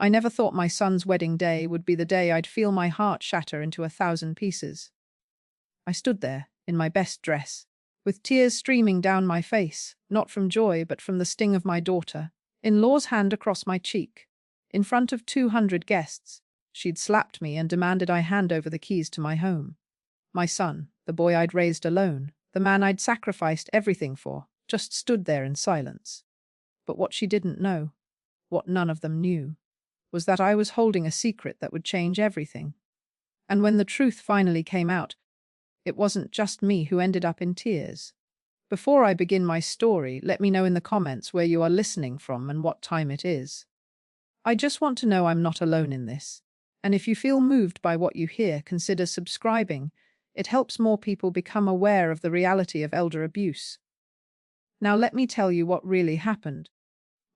I never thought my son's wedding day would be the day I'd feel my heart shatter into 1,000 pieces. I stood there, in my best dress, with tears streaming down my face, not from joy but from the sting of my daughter-in-law's hand across my cheek. In front of 200 guests, she'd slapped me and demanded I hand over the keys to my home. My son, the boy I'd raised alone, the man I'd sacrificed everything for, just stood there in silence. But what she didn't know, what none of them knew, was that I was holding a secret that would change everything. And when the truth finally came out, it wasn't just me who ended up in tears. Before I begin my story, let me know in the comments where you are listening from and what time it is. I just want to know I'm not alone in this. And if you feel moved by what you hear, consider subscribing. It helps more people become aware of the reality of elder abuse. Now let me tell you what really happened.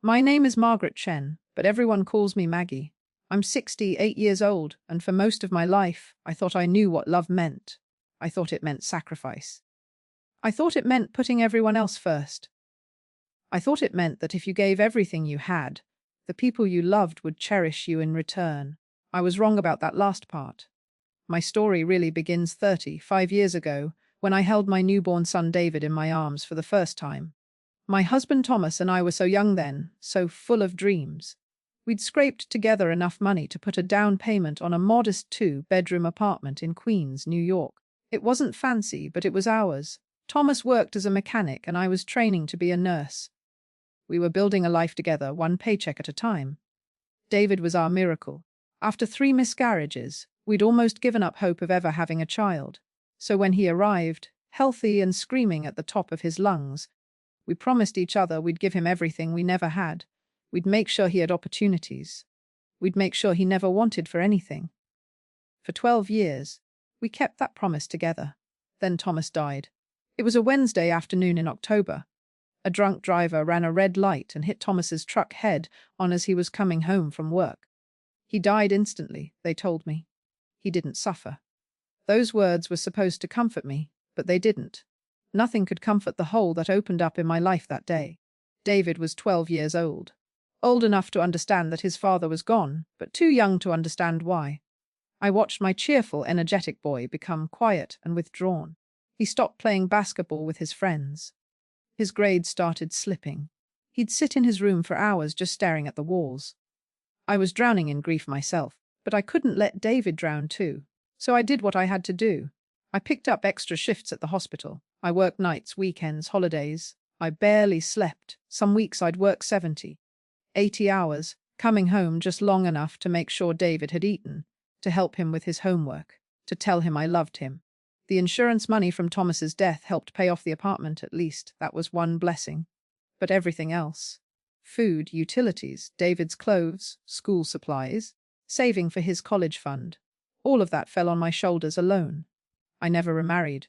My name is Margaret Chen, but everyone calls me Maggie. I'm 68 years old, and for most of my life, I thought I knew what love meant. I thought it meant sacrifice. I thought it meant putting everyone else first. I thought it meant that if you gave everything you had, the people you loved would cherish you in return. I was wrong about that last part. My story really begins 35 years ago, when I held my newborn son David in my arms for the first time. My husband Thomas and I were so young then, so full of dreams. We'd scraped together enough money to put a down payment on a modest 2-bedroom apartment in Queens, New York. It wasn't fancy, but it was ours. Thomas worked as a mechanic and I was training to be a nurse. We were building a life together, one paycheck at a time. David was our miracle. After 3 miscarriages, we'd almost given up hope of ever having a child. So when he arrived, healthy and screaming at the top of his lungs, we promised each other we'd give him everything we never had. We'd make sure he had opportunities. We'd make sure he never wanted for anything. For 12 years, we kept that promise together. Then Thomas died. It was a Wednesday afternoon in October. A drunk driver ran a red light and hit Thomas's truck head on as he was coming home from work. He died instantly, they told me. He didn't suffer. Those words were supposed to comfort me, but they didn't. Nothing could comfort the hole that opened up in my life that day. David was 12 years old. Old enough to understand that his father was gone, but too young to understand why. I watched my cheerful, energetic boy become quiet and withdrawn. He stopped playing basketball with his friends. His grades started slipping. He'd sit in his room for hours just staring at the walls. I was drowning in grief myself, but I couldn't let David drown too. So I did what I had to do. I picked up extra shifts at the hospital. I worked nights, weekends, holidays. I barely slept. Some weeks I'd work 70, 80 hours, coming home just long enough to make sure David had eaten, to help him with his homework, to tell him I loved him. The insurance money from Thomas's death helped pay off the apartment at least. That was one blessing. But everything else, food, utilities, David's clothes, school supplies, saving for his college fund, all of that fell on my shoulders alone. I never remarried.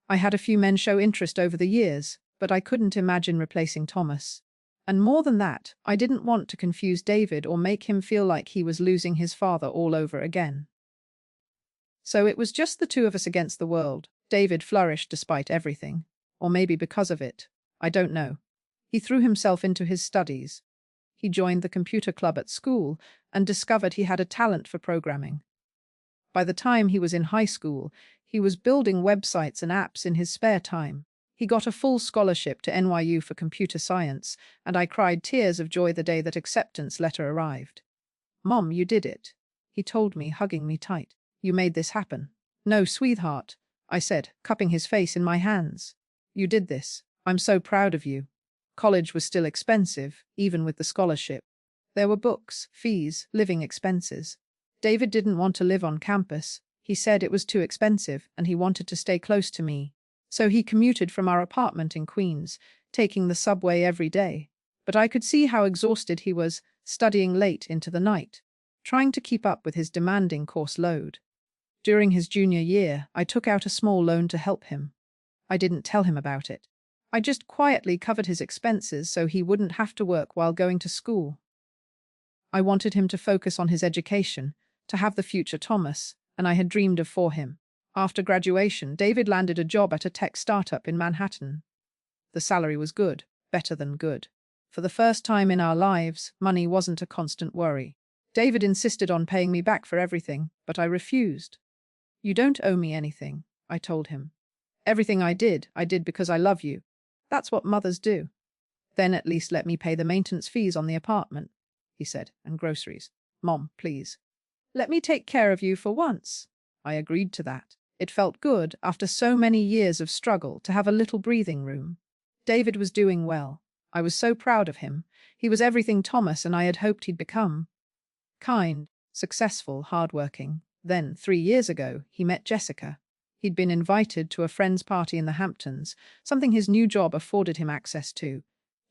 I had a few men show interest over the years, but I couldn't imagine replacing Thomas. And more than that, I didn't want to confuse David or make him feel like he was losing his father all over again. So it was just the two of us against the world. David flourished despite everything, or maybe because of it. I don't know. He threw himself into his studies. He joined the computer club at school and discovered he had a talent for programming. By the time he was in high school, he was building websites and apps in his spare time. He got a full scholarship to NYU for computer science, and I cried tears of joy the day that acceptance letter arrived. "Mom, you did it," he told me, hugging me tight. "You made this happen." "No, sweetheart," I said, cupping his face in my hands. "You did this. I'm so proud of you." College was still expensive, even with the scholarship. There were books, fees, living expenses. David didn't want to live on campus. He said it was too expensive, and he wanted to stay close to me. So he commuted from our apartment in Queens, taking the subway every day. But I could see how exhausted he was, studying late into the night, trying to keep up with his demanding course load. During his junior year, I took out a small loan to help him. I didn't tell him about it. I just quietly covered his expenses so he wouldn't have to work while going to school. I wanted him to focus on his education, to have the future Thomas, and I had dreamed of for him. After graduation, David landed a job at a tech startup in Manhattan. The salary was good, better than good. For the first time in our lives, money wasn't a constant worry. David insisted on paying me back for everything, but I refused. You don't owe me anything, I told him. Everything I did because I love you. That's what mothers do. Then at least let me pay the maintenance fees on the apartment, he said, and groceries. Mom, please. Let me take care of you for once. I agreed to that. It felt good, after so many years of struggle, to have a little breathing room. David was doing well. I was so proud of him. He was everything Thomas and I had hoped he'd become. Kind, successful, hardworking. Then, 3 years ago, he met Jessica. He'd been invited to a friend's party in the Hamptons, something his new job afforded him access to.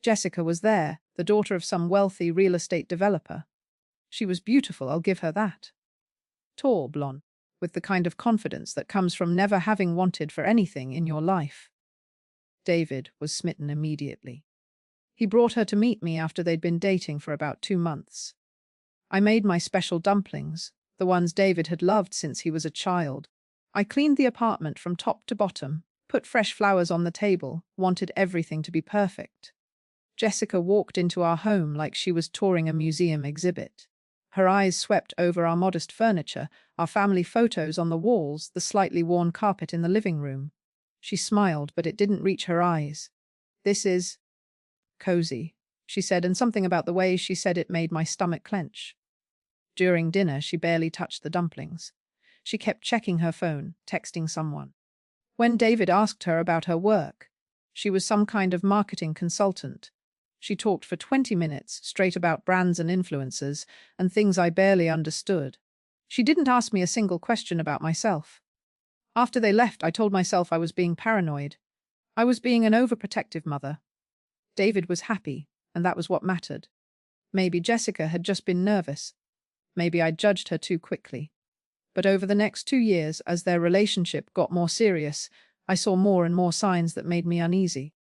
Jessica was there, the daughter of some wealthy real estate developer. She was beautiful, I'll give her that. Tall, blonde, with the kind of confidence that comes from never having wanted for anything in your life. David was smitten immediately. He brought her to meet me after they'd been dating for about 2 months. I made my special dumplings, the ones David had loved since he was a child. I cleaned the apartment from top to bottom, put fresh flowers on the table, wanted everything to be perfect. Jessica walked into our home like she was touring a museum exhibit. Her eyes swept over our modest furniture, our family photos on the walls, the slightly worn carpet in the living room. She smiled, but it didn't reach her eyes. This is cozy, she said, and something about the way she said it made my stomach clench. During dinner, she barely touched the dumplings. She kept checking her phone, texting someone. When David asked her about her work, she was some kind of marketing consultant. She talked for 20 minutes straight about brands and influencers and things I barely understood. She didn't ask me a single question about myself. After they left, I told myself I was being paranoid. I was being an overprotective mother. David was happy, and that was what mattered. Maybe Jessica had just been nervous. Maybe I'd judged her too quickly. But over the next 2 years, as their relationship got more serious, I saw more and more signs that made me uneasy.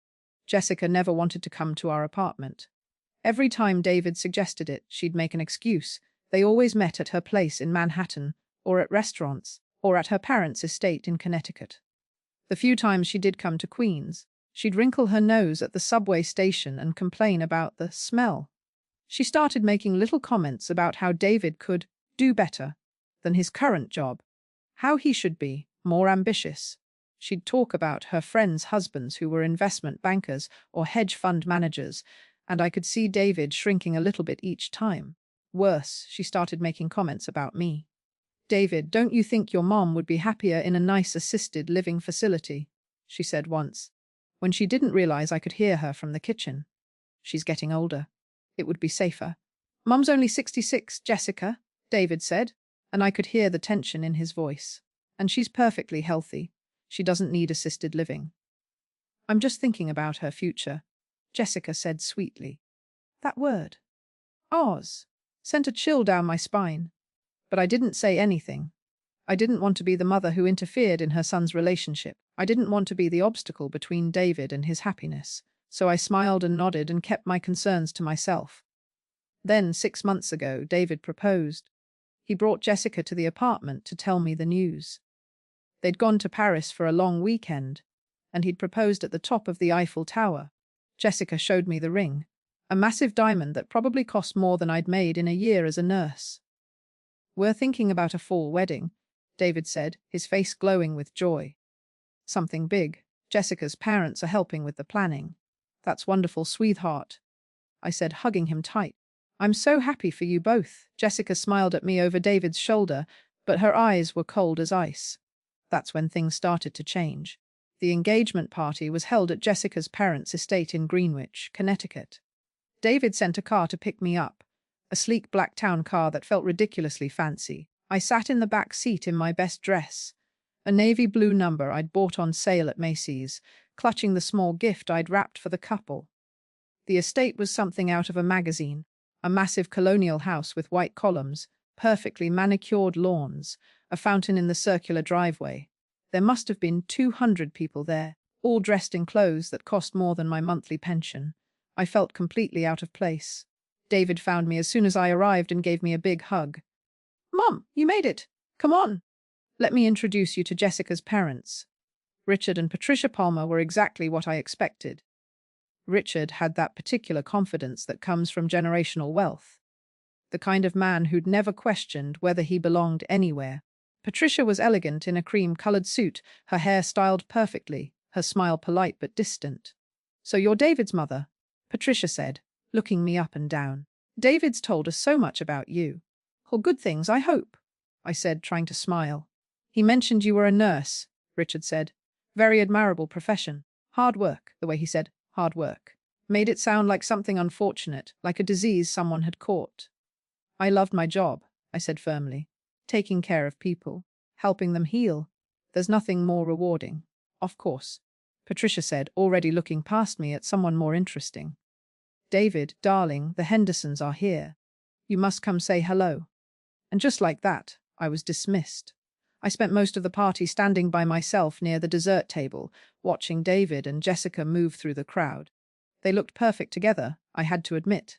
Jessica never wanted to come to our apartment. Every time David suggested it, she'd make an excuse. They always met at her place in Manhattan, or at restaurants, or at her parents' estate in Connecticut. The few times she did come to Queens, she'd wrinkle her nose at the subway station and complain about the smell. She started making little comments about how David could do better than his current job, how he should be more ambitious. She'd talk about her friends' husbands who were investment bankers or hedge fund managers, and I could see David shrinking a little bit each time. Worse, she started making comments about me. David, don't you think your mom would be happier in a nice assisted living facility? She said once, when she didn't realize I could hear her from the kitchen. She's getting older. It would be safer. Mom's only 66, Jessica, David said, and I could hear the tension in his voice. And she's perfectly healthy. She doesn't need assisted living. I'm just thinking about her future, Jessica said sweetly. That word, Oz, sent a chill down my spine. But I didn't say anything. I didn't want to be the mother who interfered in her son's relationship. I didn't want to be the obstacle between David and his happiness. So I smiled and nodded and kept my concerns to myself. Then, 6 months ago, David proposed. He brought Jessica to the apartment to tell me the news. They'd gone to Paris for a long weekend, and he'd proposed at the top of the Eiffel Tower. Jessica showed me the ring, a massive diamond that probably cost more than I'd made in a year as a nurse. We're thinking about a fall wedding, David said, his face glowing with joy. Something big. Jessica's parents are helping with the planning. That's wonderful, sweetheart, I said, hugging him tight. I'm so happy for you both. Jessica smiled at me over David's shoulder, but her eyes were cold as ice. That's when things started to change. The engagement party was held at Jessica's parents' estate in Greenwich, Connecticut. David sent a car to pick me up, a sleek black town car that felt ridiculously fancy. I sat in the back seat in my best dress, a navy blue number I'd bought on sale at Macy's, clutching the small gift I'd wrapped for the couple. The estate was something out of a magazine, a massive colonial house with white columns, perfectly manicured lawns, a fountain in the circular driveway. There must have been 200 people there, all dressed in clothes that cost more than my monthly pension. I felt completely out of place. David found me as soon as I arrived and gave me a big hug. Mom, you made it. Come on. Let me introduce you to Jessica's parents. Richard and Patricia Palmer were exactly what I expected. Richard had that particular confidence that comes from generational wealth. the kind of man who'd never questioned whether he belonged anywhere. Patricia was elegant in a cream-colored suit, her hair styled perfectly, her smile polite but distant. "So you're David's mother," Patricia said, looking me up and down. "David's told us so much about you. All good things, I hope," I said, trying to smile. "He mentioned you were a nurse," Richard said. "Very admirable profession. Hard work," the way he said hard work made it sound like something unfortunate, like a disease someone had caught. "I loved my job," I said firmly. "Taking care of people, helping them heal. There's nothing more rewarding." "Of course," Patricia said, already looking past me at someone more interesting. "David, darling, the Hendersons are here. You must come say hello." And just like that, I was dismissed. I spent most of the party standing by myself near the dessert table, watching David and Jessica move through the crowd. They looked perfect together, I had to admit.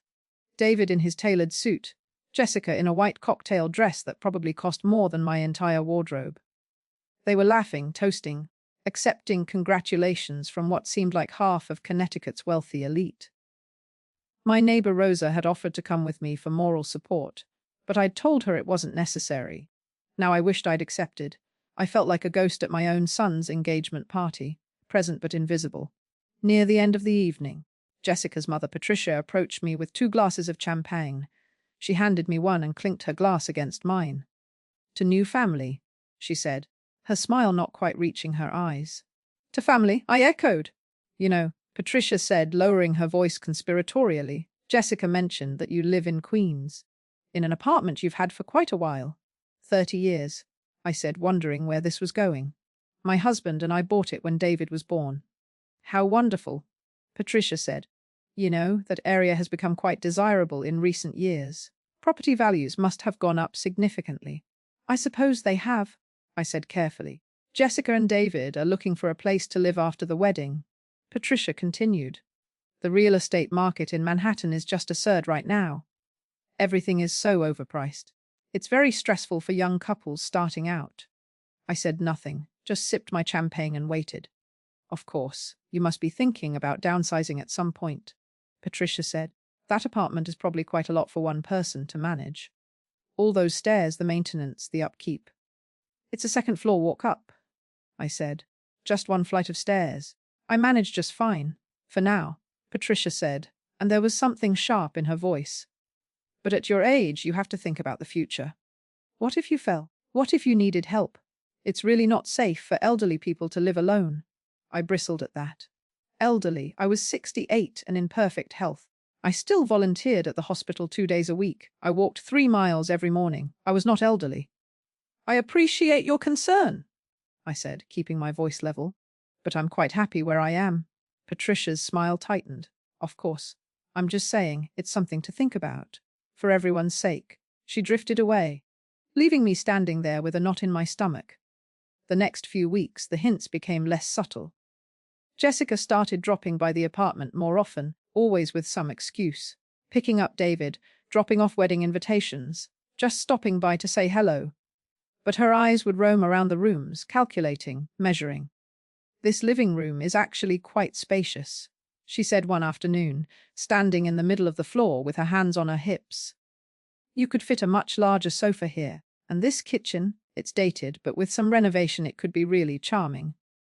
David in his tailored suit, Jessica in a white cocktail dress that probably cost more than my entire wardrobe. They were laughing, toasting, accepting congratulations from what seemed like half of Connecticut's wealthy elite. My neighbor Rosa had offered to come with me for moral support, but I'd told her it wasn't necessary. Now I wished I'd accepted. I felt like a ghost at my own son's engagement party, present but invisible. Near the end of the evening, Jessica's mother Patricia approached me with 2 glasses of champagne. She handed me one and clinked her glass against mine. "To new family," she said, her smile not quite reaching her eyes. "To family," I echoed. "You know," Patricia said, lowering her voice conspiratorially, "Jessica mentioned that you live in Queens. In an apartment you've had for quite a while." 30 years, I said, wondering where this was going. "My husband and I bought it when David was born." "How wonderful," Patricia said. "You know, that area has become quite desirable in recent years. Property values must have gone up significantly." "I suppose they have," I said carefully. "Jessica and David are looking for a place to live after the wedding." Patricia continued. "The real estate market in Manhattan is just absurd right now. Everything is so overpriced. It's very stressful for young couples starting out." I said nothing, just sipped my champagne and waited. "Of course, you must be thinking about downsizing at some point," Patricia said. "That apartment is probably quite a lot for one person to manage. All those stairs, the maintenance, the upkeep." "It's a second-floor walk up," I said. "Just 1 flight of stairs. I manage just fine, for now," Patricia said, and there was something sharp in her voice. "But at your age, you have to think about the future. What if you fell? What if you needed help? It's really not safe for elderly people to live alone." I bristled at that. Elderly, I was 68 and in perfect health. I still volunteered at the hospital 2 days a week. I walked 3 miles every morning. I was not elderly. "I appreciate your concern," I said, keeping my voice level. "But I'm quite happy where I am." Patricia's smile tightened. "Of course. I'm just saying, it's something to think about. For everyone's sake." She drifted away, leaving me standing there with a knot in my stomach. The next few weeks, the hints became less subtle. Jessica started dropping by the apartment more often, always with some excuse. Picking up David, dropping off wedding invitations, just stopping by to say hello. But her eyes would roam around the rooms, calculating, measuring. "This living room is actually quite spacious," she said one afternoon, standing in the middle of the floor with her hands on her hips. "You could fit a much larger sofa here, and this kitchen, it's dated, but with some renovation it could be really charming.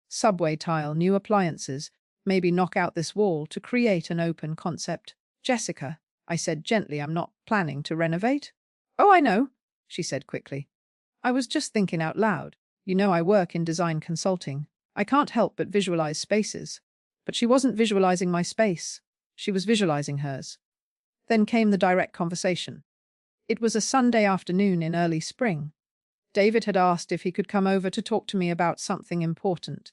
Subway tile, new appliances, maybe knock out this wall to create an open concept." "Jessica," I said gently, "I'm not planning to renovate." "Oh, I know," she said quickly. "I was just thinking out loud. You know I work in design consulting. I can't help but visualize spaces." But she wasn't visualizing my space. She was visualizing hers. Then came the direct conversation. It was a Sunday afternoon in early spring. David had asked if he could come over to talk to me about something important.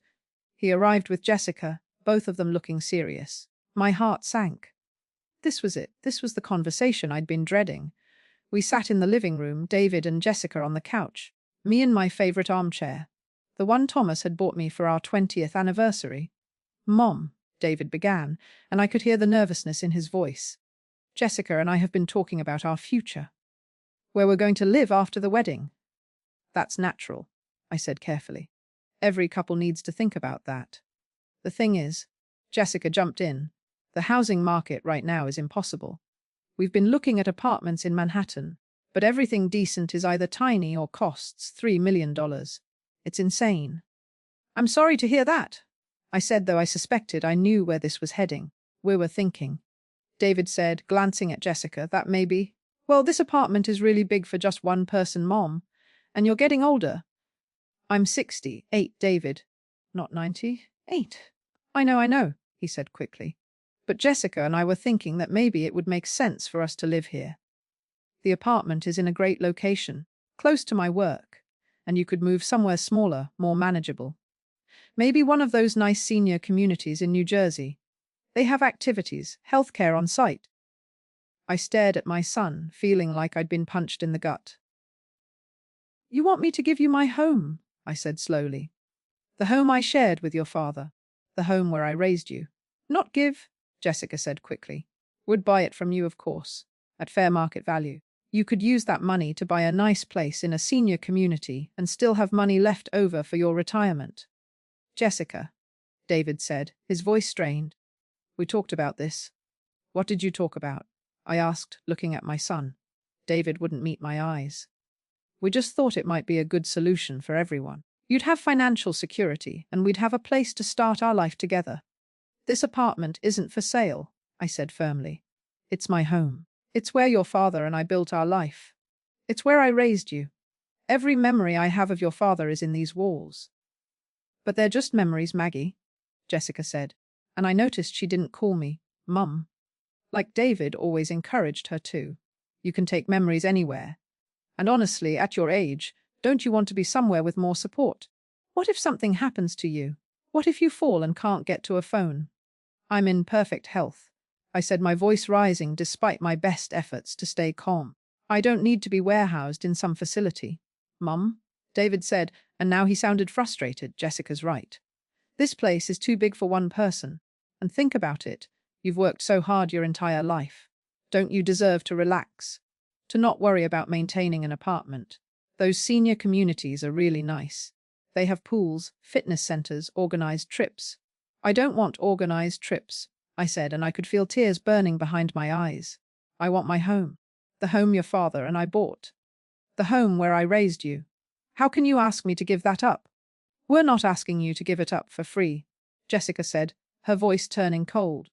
He arrived with Jessica, both of them looking serious. My heart sank. This was it. This was the conversation I'd been dreading. We sat in the living room, David and Jessica on the couch, me in my favorite armchair, the one Thomas had bought me for our 20th anniversary. "Mom," David began, and I could hear the nervousness in his voice. "Jessica and I have been talking about our future. Where we're going to live after the wedding." "That's natural," I said carefully. "Every couple needs to think about that. The thing is," Jessica jumped in, "the housing market right now is impossible. We've been looking at apartments in Manhattan, but everything decent is either tiny or costs $3 million. It's insane. I'm sorry to hear that, I said, though I suspected I knew where this was heading. We were thinking. David said, glancing at Jessica, that maybe. Well, this apartment is really big for just one person, Mom. And you're getting older. I'm 68, David. Not 98. I know, he said quickly. But Jessica and I were thinking that maybe it would make sense for us to live here. The apartment is in a great location, close to my work, and you could move somewhere smaller, more manageable. Maybe one of those nice senior communities in New Jersey. They have activities, healthcare on site. I stared at my son, feeling like I'd been punched in the gut. You want me to give you my home, I said slowly. The home I shared with your father. The home where I raised you. Not give, Jessica said quickly. Would buy it from you, of course, at fair market value. You could use that money to buy a nice place in a senior community and still have money left over for your retirement. Jessica, David said, his voice strained. We talked about this. What did you talk about? I asked, looking at my son. David wouldn't meet my eyes. We just thought it might be a good solution for everyone. You'd have financial security, and we'd have a place to start our life together. This apartment isn't for sale, I said firmly. It's my home. It's where your father and I built our life. It's where I raised you. Every memory I have of your father is in these walls. But they're just memories, Maggie, Jessica said, and I noticed she didn't call me Mum. Like David always encouraged her to. You can take memories anywhere. And honestly, at your age, don't you want to be somewhere with more support? What if something happens to you? What if you fall and can't get to a phone? I'm in perfect health, I said, my voice rising despite my best efforts to stay calm. I don't need to be warehoused in some facility. Mum, David said, and now he sounded frustrated. Jessica's right. This place is too big for one person. And think about it. You've worked so hard your entire life. Don't you deserve to relax? To not worry about maintaining an apartment? Those senior communities are really nice. They have pools, fitness centers, organized trips. I don't want organized trips, I said, and I could feel tears burning behind my eyes. I want my home. The home your father and I bought. The home where I raised you. How can you ask me to give that up? We're not asking you to give it up for free, Jessica said, her voice turning cold.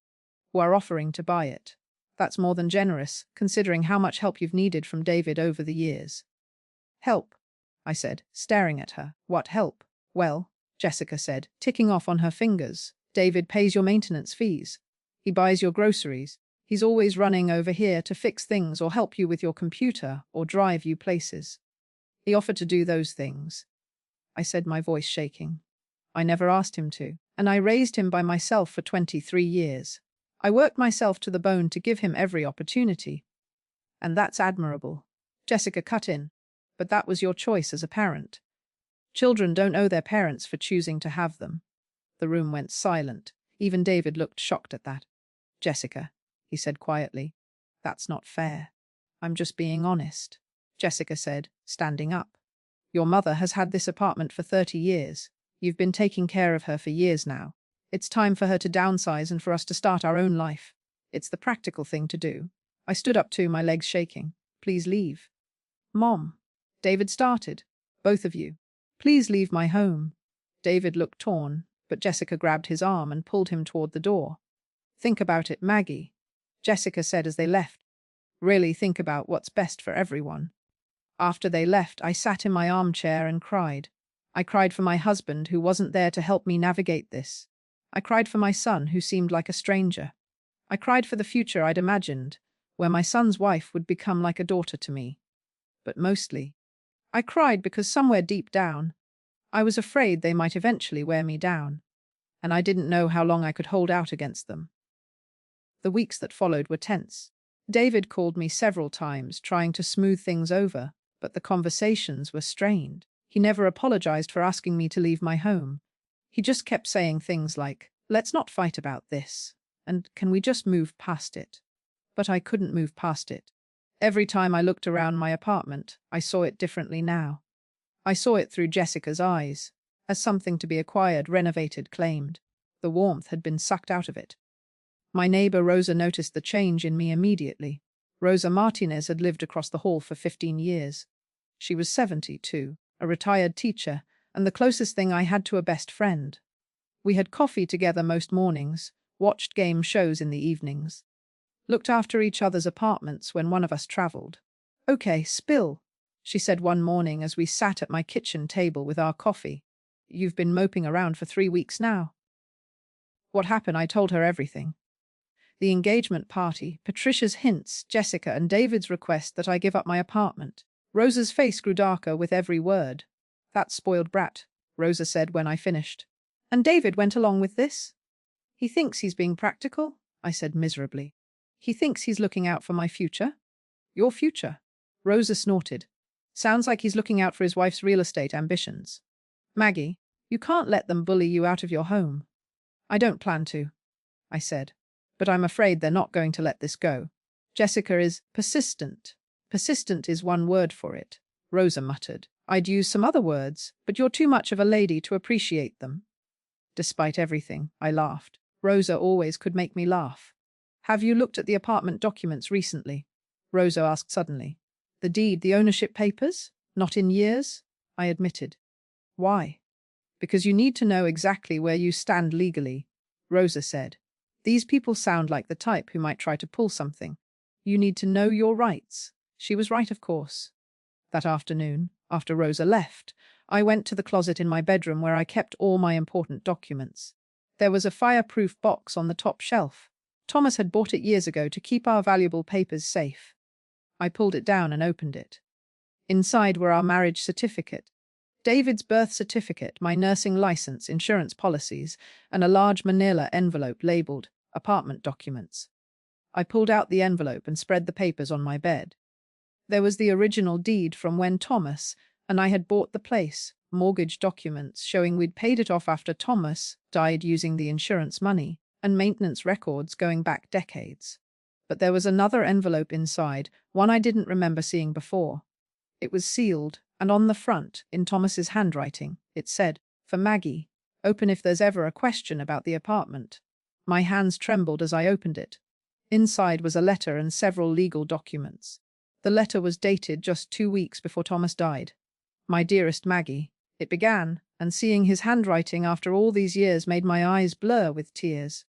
We're offering to buy it. That's more than generous, considering how much help you've needed from David over the years. Help, I said, staring at her. What help? Well, Jessica said, ticking off on her fingers. David pays your maintenance fees. He buys your groceries. He's always running over here to fix things or help you with your computer or drive you places. He offered to do those things, I said, my voice shaking. I never asked him to, and I raised him by myself for 23 years. I worked myself to the bone to give him every opportunity. And that's admirable. Jessica cut in. But that was your choice as a parent. Children don't owe their parents for choosing to have them. The room went silent. Even David looked shocked at that. Jessica, he said quietly, that's not fair. I'm just being honest. Jessica said, standing up. Your mother has had this apartment for 30 years. You've been taking care of her for years now. It's time for her to downsize and for us to start our own life. It's the practical thing to do. I stood up too, my legs shaking. Please leave. Mom. David started. Both of you. Please leave my home. David looked torn, but Jessica grabbed his arm and pulled him toward the door. Think about it, Maggie, Jessica said as they left. Really think about what's best for everyone. After they left, I sat in my armchair and cried. I cried for my husband who wasn't there to help me navigate this. I cried for my son who seemed like a stranger. I cried for the future I'd imagined, where my son's wife would become like a daughter to me. But mostly, I cried because somewhere deep down, I was afraid they might eventually wear me down, and I didn't know how long I could hold out against them. The weeks that followed were tense. David called me several times, trying to smooth things over, but the conversations were strained. He never apologized for asking me to leave my home. He just kept saying things like, let's not fight about this, and can we just move past it? But I couldn't move past it. Every time I looked around my apartment, I saw it differently now. I saw it through Jessica's eyes, as something to be acquired, renovated, claimed. The warmth had been sucked out of it. My neighbor Rosa noticed the change in me immediately. Rosa Martinez had lived across the hall for 15 years. She was 72, a retired teacher, and the closest thing I had to a best friend. We had coffee together most mornings, watched game shows in the evenings, looked after each other's apartments when one of us traveled. "Okay, spill," she said one morning as we sat at my kitchen table with our coffee. "You've been moping around for 3 weeks now." What happened? I told her everything. The engagement party, Patricia's hints, Jessica and David's request that I give up my apartment. Rosa's face grew darker with every word. "That spoiled brat," Rosa said when I finished. "And David went along with this? He thinks he's being practical?" I said miserably. "He thinks he's looking out for my future?" "Your future?" Rosa snorted. "Sounds like he's looking out for his wife's real estate ambitions. Maggie, you can't let them bully you out of your home." "I don't plan to," I said. "But I'm afraid they're not going to let this go. Jessica is persistent." "Persistent is one word for it," Rosa muttered. "I'd use some other words, but you're too much of a lady to appreciate them." Despite everything, I laughed. Rosa always could make me laugh. "Have you looked at the apartment documents recently?" Rosa asked suddenly. "The deed, the ownership papers? Not in years?" I admitted. "Why?" "Because you need to know exactly where you stand legally," Rosa said. "These people sound like the type who might try to pull something. You need to know your rights." She was right, of course. That afternoon, after Rosa left, I went to the closet in my bedroom where I kept all my important documents. There was a fireproof box on the top shelf. Thomas had bought it years ago to keep our valuable papers safe. I pulled it down and opened it. Inside were our marriage certificate, David's birth certificate, my nursing license, insurance policies, and a large manila envelope labeled apartment documents. I pulled out the envelope and spread the papers on my bed. There was the original deed from when Thomas and I had bought the place, mortgage documents showing we'd paid it off after Thomas died using the insurance money, and maintenance records going back decades. But there was another envelope inside, one I didn't remember seeing before. It was sealed, and on the front, in Thomas's handwriting, it said, "For Maggie. Open if there's ever a question about the apartment." My hands trembled as I opened it. Inside was a letter and several legal documents. The letter was dated just 2 weeks before Thomas died. "My dearest Maggie," it began, and seeing his handwriting after all these years made my eyes blur with tears.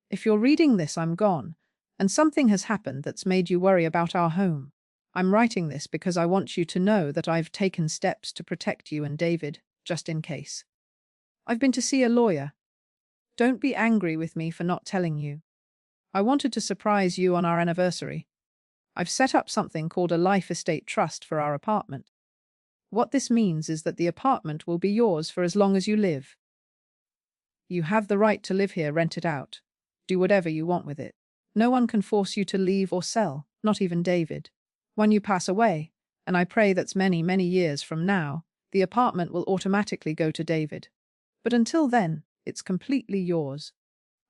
"If you're reading this, I'm gone, and something has happened that's made you worry about our home. I'm writing this because I want you to know that I've taken steps to protect you and David, just in case. I've been to see a lawyer. Don't be angry with me for not telling you. I wanted to surprise you on our anniversary. I've set up something called a life estate trust for our apartment. What this means is that the apartment will be yours for as long as you live. You have the right to live here, rent it out. Do whatever you want with it. No one can force you to leave or sell, not even David. When you pass away, and I pray that's many, many years from now, the apartment will automatically go to David. But until then, it's completely yours.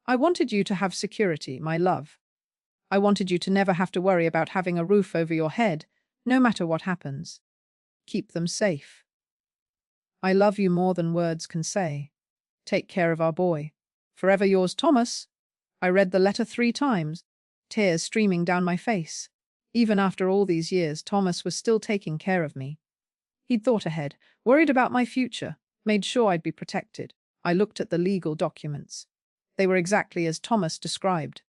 I wanted you to have security, my love. I wanted you to never have to worry about having a roof over your head, no matter what happens. Keep them safe. I love you more than words can say. Take care of our boy. Forever yours, Thomas." I read the letter 3 times, tears streaming down my face. Even after all these years, Thomas was still taking care of me. He'd thought ahead, worried about my future, made sure I'd be protected. I looked at the legal documents. They were exactly as Thomas described.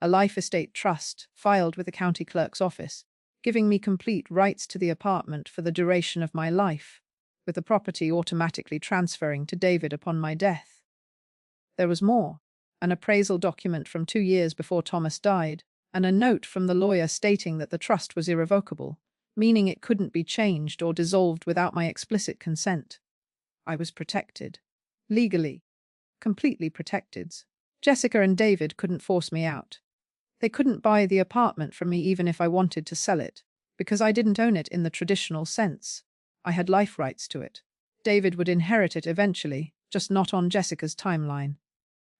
A life estate trust, filed with the county clerk's office, giving me complete rights to the apartment for the duration of my life, with the property automatically transferring to David upon my death. There was more. An appraisal document from 2 years before Thomas died, and a note from the lawyer stating that the trust was irrevocable, meaning it couldn't be changed or dissolved without my explicit consent. I was protected. Legally. Completely protected. Jessica and David couldn't force me out. They couldn't buy the apartment from me even if I wanted to sell it, because I didn't own it in the traditional sense. I had life rights to it. David would inherit it eventually, just not on Jessica's timeline.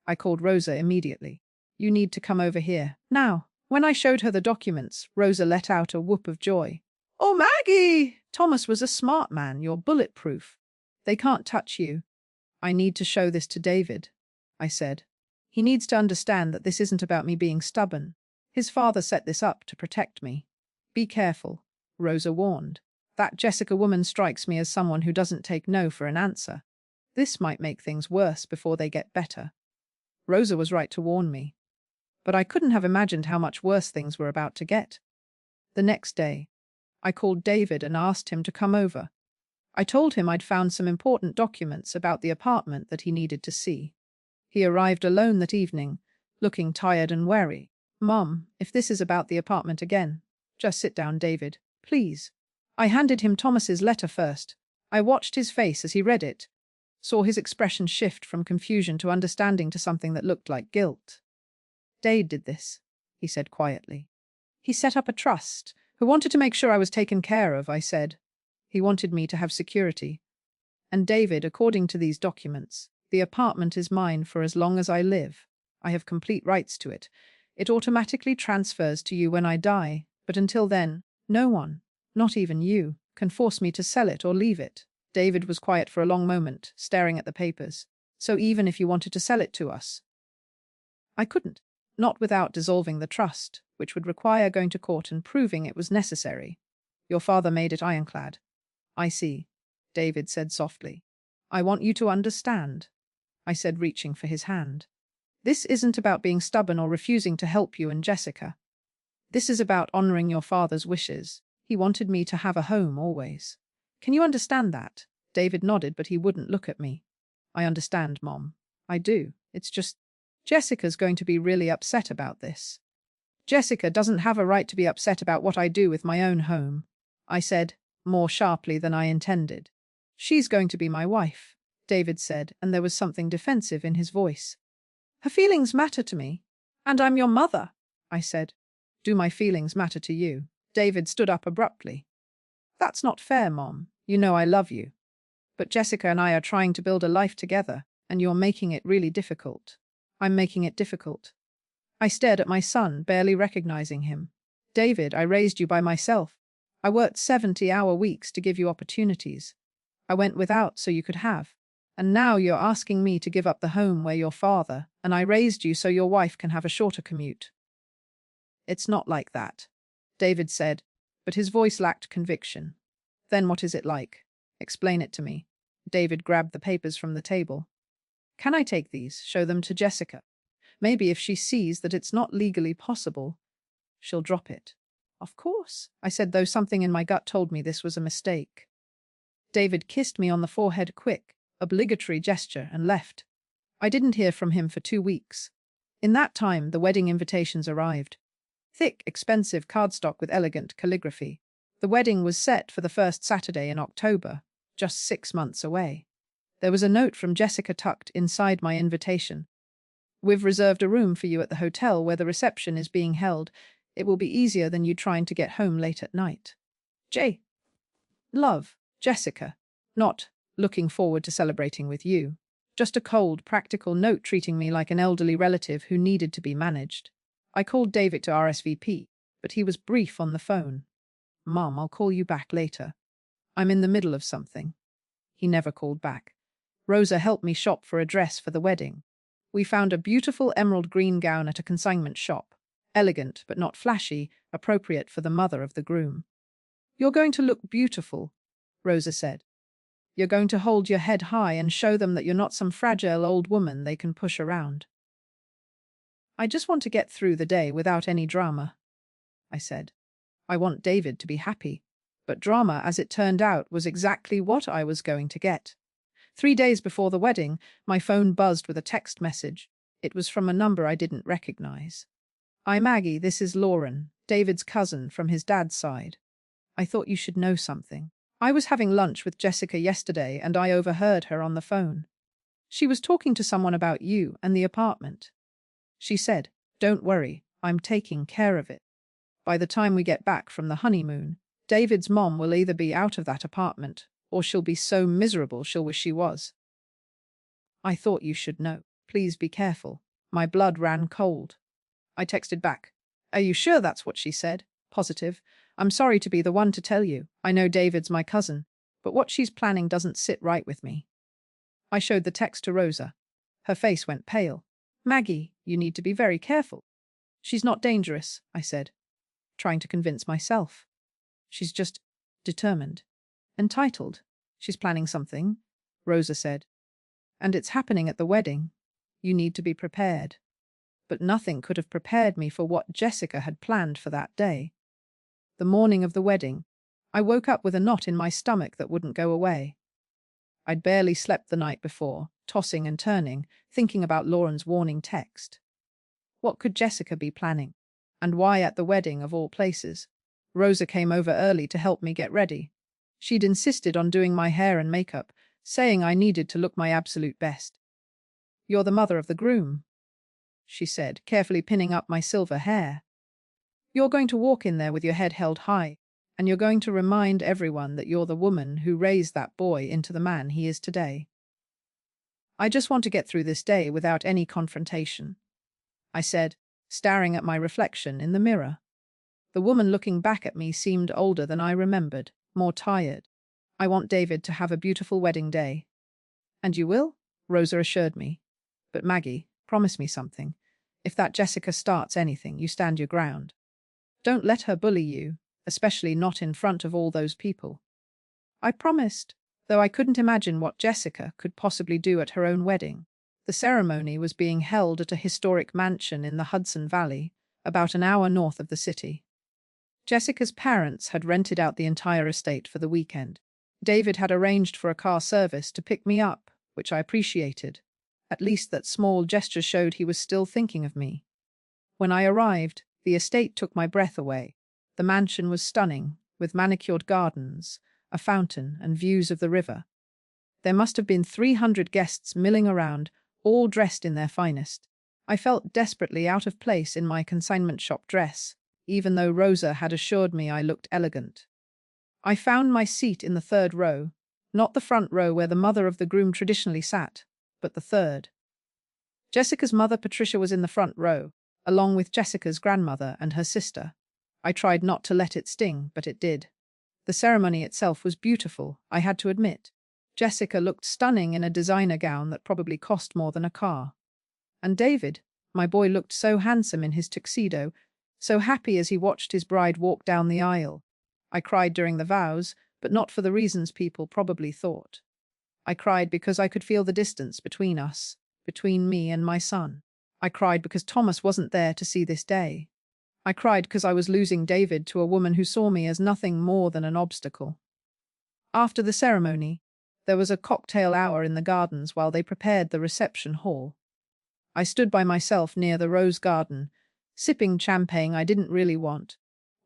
I called Rosa immediately. "You need to come over here, now." When I showed her the documents, Rosa let out a whoop of joy. "Oh, Maggie! Thomas was a smart man. You're bulletproof. They can't touch you." "I need to show this to David," I said. "He needs to understand that this isn't about me being stubborn. His father set this up to protect me. Be careful, Rosa warned. That Jessica woman strikes me as someone who doesn't take no for an answer. This might make things worse before they get better. Rosa was right to warn me. But I couldn't have imagined how much worse things were about to get. The next day, I called David and asked him to come over. I told him I'd found some important documents about the apartment that he needed to see. He arrived alone that evening, looking tired and wary. Mom, if this is about the apartment again, just sit down, David, please. I handed him Thomas's letter first. I watched his face as he read it, saw his expression shift from confusion to understanding to something that looked like guilt. Dade did this, he said quietly. He set up a trust, who wanted to make sure I was taken care of, I said. He wanted me to have security. And David, according to these documents, the apartment is mine for as long as I live. I have complete rights to it. It automatically transfers to you when I die, but until then, no one, not even you, can force me to sell it or leave it. David was quiet for a long moment, staring at the papers. So even if you wanted to sell it to us? I couldn't. Not without dissolving the trust, which would require going to court and proving it was necessary. Your father made it ironclad. I see, David said softly. I want you to understand, I said, reaching for his hand. This isn't about being stubborn or refusing to help you and Jessica. This is about honoring your father's wishes. He wanted me to have a home always. Can you understand that? David nodded, but he wouldn't look at me. I understand, Mom. I do. It's just, Jessica's going to be really upset about this. Jessica doesn't have a right to be upset about what I do with my own home, I said, more sharply than I intended. She's going to be my wife, David said, and there was something defensive in his voice. Her feelings matter to me, and I'm your mother, I said. Do my feelings matter to you? David stood up abruptly. That's not fair, Mom. You know I love you. But Jessica and I are trying to build a life together, and you're making it really difficult. I'm making it difficult. I stared at my son, barely recognizing him. David, I raised you by myself. I worked 70-hour weeks to give you opportunities. I went without so you could have. And now you're asking me to give up the home where your father, and I raised you so your wife can have a shorter commute. It's not like that, David said, but his voice lacked conviction. Then what is it like? Explain it to me. David grabbed the papers from the table. Can I take these, show them to Jessica? Maybe if she sees that it's not legally possible, she'll drop it. Of course, I said, though something in my gut told me this was a mistake. David kissed me on the forehead, quick, obligatory gesture, and left. I didn't hear from him for 2 weeks. In that time, the wedding invitations arrived. Thick, expensive cardstock with elegant calligraphy. The wedding was set for the first Saturday in October, just 6 months away. There was a note from Jessica tucked inside my invitation. We've reserved a room for you at the hotel where the reception is being held. It will be easier than you trying to get home late at night. J. Love, Jessica. Not looking forward to celebrating with you. Just a cold, practical note treating me like an elderly relative who needed to be managed. I called David to RSVP, but he was brief on the phone. Mom, I'll call you back later. I'm in the middle of something. He never called back. Rosa helped me shop for a dress for the wedding. We found a beautiful emerald green gown at a consignment shop. Elegant, but not flashy, appropriate for the mother of the groom. You're going to look beautiful, Rosa said. You're going to hold your head high and show them that you're not some fragile old woman they can push around. I just want to get through the day without any drama, I said. I want David to be happy. But drama, as it turned out, was exactly what I was going to get. 3 days before the wedding, my phone buzzed with a text message. It was from a number I didn't recognize. Hi Maggie, this is Lauren, David's cousin from his dad's side. I thought you should know something. I was having lunch with Jessica yesterday and I overheard her on the phone. She was talking to someone about you and the apartment. She said, "Don't worry, I'm taking care of it. By the time we get back from the honeymoon, David's mom will either be out of that apartment or she'll be so miserable she'll wish she was." I thought you should know. Please be careful. My blood ran cold. I texted back. Are you sure that's what she said? Positive. I'm sorry to be the one to tell you. I know David's my cousin, but what she's planning doesn't sit right with me. I showed the text to Rosa. Her face went pale. Maggie, you need to be very careful. She's not dangerous, I said, trying to convince myself. She's just determined. Entitled. She's planning something, Rosa said. And it's happening at the wedding. You need to be prepared. But nothing could have prepared me for what Jessica had planned for that day. The morning of the wedding, I woke up with a knot in my stomach that wouldn't go away. I'd barely slept the night before, tossing and turning, thinking about Lauren's warning text. What could Jessica be planning? And why at the wedding of all places? Rosa came over early to help me get ready. She'd insisted on doing my hair and makeup, saying I needed to look my absolute best. "You're the mother of the groom," she said, carefully pinning up my silver hair. "You're going to walk in there with your head held high, and you're going to remind everyone that you're the woman who raised that boy into the man he is today. I just want to get through this day without any confrontation," I said, staring at my reflection in the mirror. The woman looking back at me seemed older than I remembered, more tired. "I want David to have a beautiful wedding day." "And you will?" Rosa assured me. "But Maggie, promise me something. If that Jessica starts anything, you stand your ground. Don't let her bully you, especially not in front of all those people." I promised, though I couldn't imagine what Jessica could possibly do at her own wedding. The ceremony was being held at a historic mansion in the Hudson Valley, about an hour north of the city. Jessica's parents had rented out the entire estate for the weekend. David had arranged for a car service to pick me up, which I appreciated. At least that small gesture showed he was still thinking of me. When I arrived, the estate took my breath away. The mansion was stunning, with manicured gardens, a fountain, and views of the river. There must have been 300 guests milling around, all dressed in their finest. I felt desperately out of place in my consignment shop dress, even though Rosa had assured me I looked elegant. I found my seat in the third row, not the front row where the mother of the groom traditionally sat, but the third. Jessica's mother, Patricia, was in the front row, along with Jessica's grandmother and her sister. I tried not to let it sting, but it did. The ceremony itself was beautiful, I had to admit. Jessica looked stunning in a designer gown that probably cost more than a car. And David, my boy, looked so handsome in his tuxedo, so happy as he watched his bride walk down the aisle. I cried during the vows, but not for the reasons people probably thought. I cried because I could feel the distance between us, between me and my son. I cried because Thomas wasn't there to see this day. I cried because I was losing David to a woman who saw me as nothing more than an obstacle. After the ceremony, there was a cocktail hour in the gardens while they prepared the reception hall. I stood by myself near the rose garden, sipping champagne I didn't really want,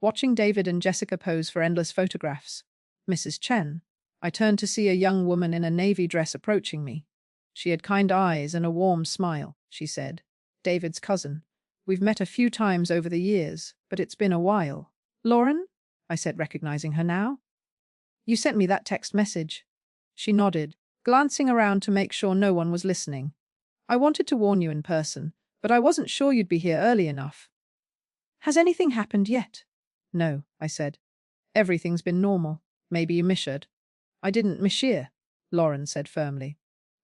watching David and Jessica pose for endless photographs. "Mrs. Chen," I turned to see a young woman in a navy dress approaching me. She had kind eyes and a warm smile, she said. "David's cousin. We've met a few times over the years, but it's been a while." "Lauren?" I said, recognizing her now. "You sent me that text message." She nodded, glancing around to make sure no one was listening. "I wanted to warn you in person, but I wasn't sure you'd be here early enough." "Has anything happened yet?" "No," I said. "Everything's been normal. Maybe you misheard." "I didn't mishear," Lauren said firmly.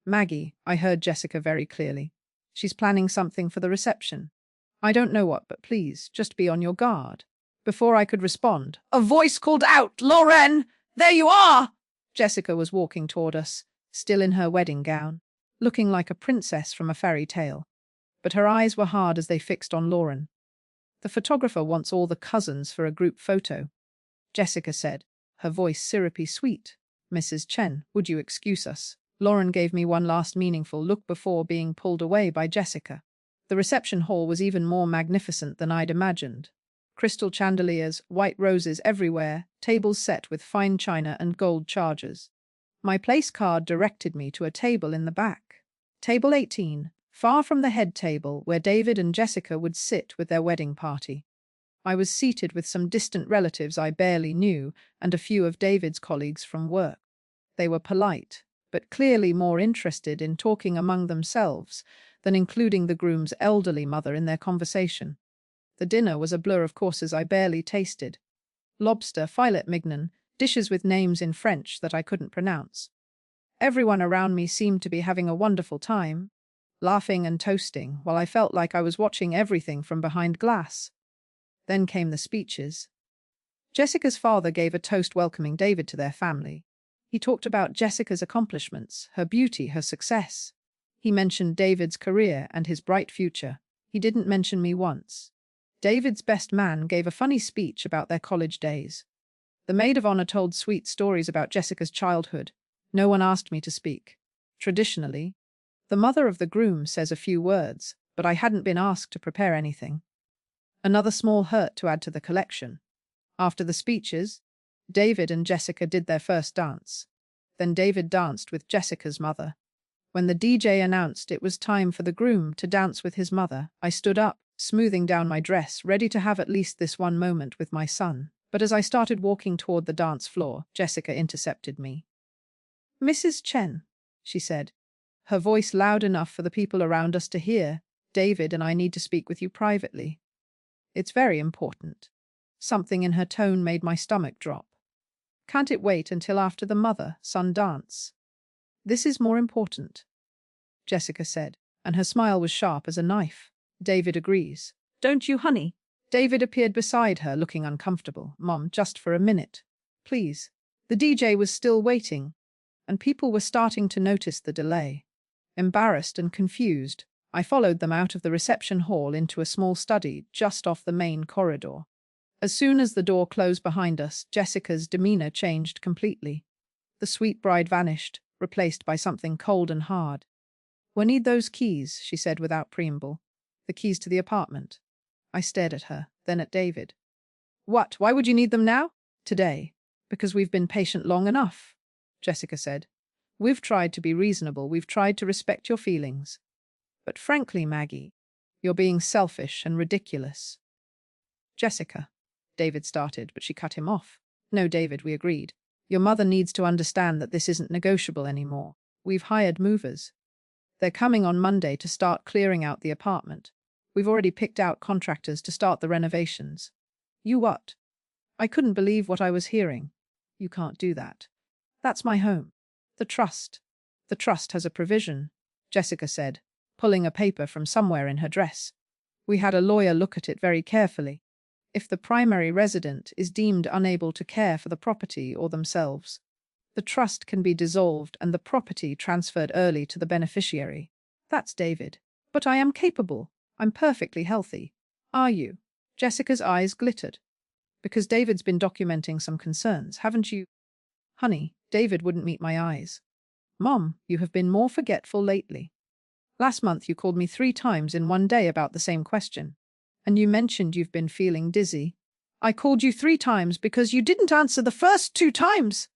"Maggie," I heard Jessica very clearly. "She's planning something for the reception. I don't know what, but please, just be on your guard." Before I could respond, a voice called out, "Lauren, there you are!" Jessica was walking toward us, still in her wedding gown, looking like a princess from a fairy tale. But her eyes were hard as they fixed on Lauren. "The photographer wants all the cousins for a group photo," Jessica said, her voice syrupy sweet. "Mrs. Chen, would you excuse us?" Lauren gave me one last meaningful look before being pulled away by Jessica. The reception hall was even more magnificent than I'd imagined. Crystal chandeliers, white roses everywhere, tables set with fine china and gold chargers. My place card directed me to a table in the back. Table 18, far from the head table where David and Jessica would sit with their wedding party. I was seated with some distant relatives I barely knew and a few of David's colleagues from work. They were polite, but clearly more interested in talking among themselves than including the groom's elderly mother in their conversation. The dinner was a blur of courses I barely tasted. Lobster, filet mignon, dishes with names in French that I couldn't pronounce. Everyone around me seemed to be having a wonderful time. laughing and toasting, while I felt like I was watching everything from behind glass. Then came the speeches. Jessica's father gave a toast welcoming David to their family. He talked about Jessica's accomplishments, her beauty, her success. He mentioned David's career and his bright future. He didn't mention me once. David's best man gave a funny speech about their college days. The maid of honor told sweet stories about Jessica's childhood. No one asked me to speak. Traditionally, the mother of the groom says a few words, but I hadn't been asked to prepare anything. Another small hurt to add to the collection. After the speeches, David and Jessica did their first dance. Then David danced with Jessica's mother. When the DJ announced it was time for the groom to dance with his mother, I stood up, smoothing down my dress, ready to have at least this one moment with my son. But as I started walking toward the dance floor, Jessica intercepted me. "Mrs. Chen," she said, her voice loud enough for the people around us to hear, "David and I need to speak with you privately. It's very important." Something in her tone made my stomach drop. "Can't it wait until after the mother-son dance?" "This is more important," Jessica said, and her smile was sharp as a knife. "David agrees. Don't you, honey?" David appeared beside her, looking uncomfortable. "Mom, just for a minute. Please." The DJ was still waiting, and people were starting to notice the delay. Embarrassed and confused, I followed them out of the reception hall into a small study just off the main corridor. As soon as the door closed behind us, Jessica's demeanor changed completely. The sweet bride vanished, replaced by something cold and hard. "We need those keys," she said without preamble. "The keys to the apartment." I stared at her, then at David. "What? Why would you need them now?" "Today. Because we've been patient long enough," Jessica said. "We've tried to be reasonable, we've tried to respect your feelings. But frankly, Maggie, you're being selfish and ridiculous." "Jessica," David started, but she cut him off. "No, David," we agreed. "Your mother needs to understand that this isn't negotiable anymore. We've hired movers. They're coming on Monday to start clearing out the apartment. We've already picked out contractors to start the renovations." "You what?" I couldn't believe what I was hearing. "You can't do that. That's my home." "The trust. The trust has a provision," Jessica said, pulling a paper from somewhere in her dress. "We had a lawyer look at it very carefully. If the primary resident is deemed unable to care for the property or themselves, the trust can be dissolved and the property transferred early to the beneficiary." "That's David." "But I am capable. I'm perfectly healthy." "Are you?" Jessica's eyes glittered. "Because David's been documenting some concerns, haven't you?" "Honey, David wouldn't meet my eyes." "Mom, you have been more forgetful lately. Last month you called me 3 times in one day about the same question. And you mentioned you've been feeling dizzy." "I called you 3 times because you didn't answer the first 2 times,"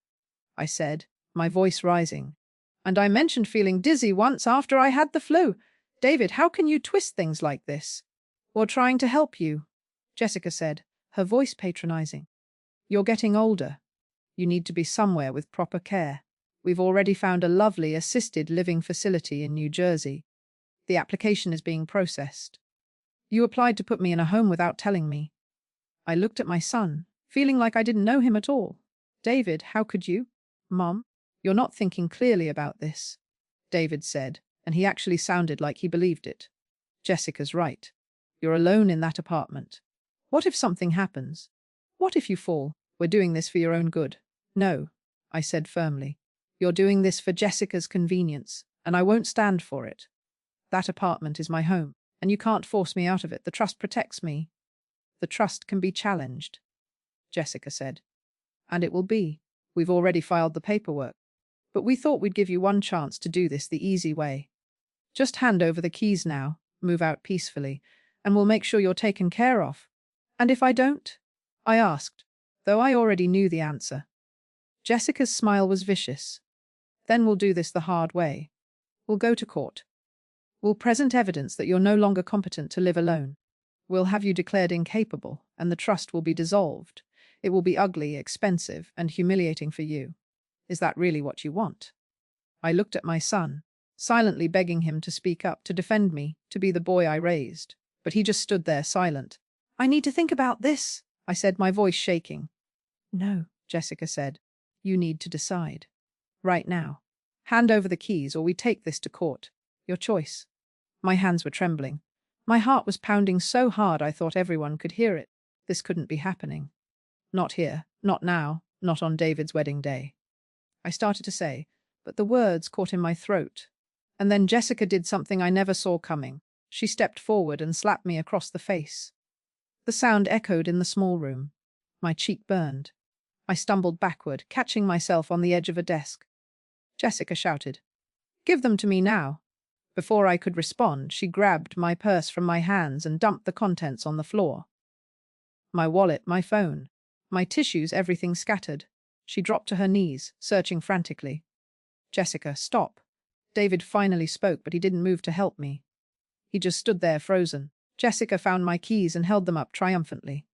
I said, my voice rising. "And I mentioned feeling dizzy once after I had the flu. David, how can you twist things like this?" "We're trying to help you," Jessica said, her voice patronizing. "You're getting older. You need to be somewhere with proper care. We've already found a lovely assisted living facility in New Jersey. The application is being processed. You applied to put me in a home without telling me." I looked at my son, feeling like I didn't know him at all. "David, how could you?" "Mom, you're not thinking clearly about this," David said, and he actually sounded like he believed it. "Jessica's right. You're alone in that apartment. What if something happens? What if you fall? We're doing this for your own good." "No," I said firmly. "You're doing this for Jessica's convenience, and I won't stand for it. That apartment is my home, and you can't force me out of it. The trust protects me." "The trust can be challenged," Jessica said. "And it will be. We've already filed the paperwork. But we thought we'd give you one chance to do this the easy way. Just hand over the keys now, move out peacefully, and we'll make sure you're taken care of." "And if I don't?" I asked, though I already knew the answer. Jessica's smile was vicious. "Then we'll do this the hard way. We'll go to court. We'll present evidence that you're no longer competent to live alone. We'll have you declared incapable, and the trust will be dissolved. It will be ugly, expensive, and humiliating for you. Is that really what you want?" I looked at my son, silently begging him to speak up, to defend me, to be the boy I raised. But he just stood there silent. "I need to think about this," I said, my voice shaking. "No," Jessica said. "You need to decide. Right now. Hand over the keys or we take this to court. Your choice." My hands were trembling. My heart was pounding so hard I thought everyone could hear it. This couldn't be happening. Not here, not now, not on David's wedding day. I started to say, but the words caught in my throat. And then Jessica did something I never saw coming. She stepped forward and slapped me across the face. The sound echoed in the small room. My cheek burned. I stumbled backward, catching myself on the edge of a desk. Jessica shouted, "Give them to me now." Before I could respond, she grabbed my purse from my hands and dumped the contents on the floor. My wallet, my phone, my tissues, everything scattered. She dropped to her knees, searching frantically. "Jessica, stop." David finally spoke, but he didn't move to help me. He just stood there frozen. Jessica found my keys and held them up triumphantly.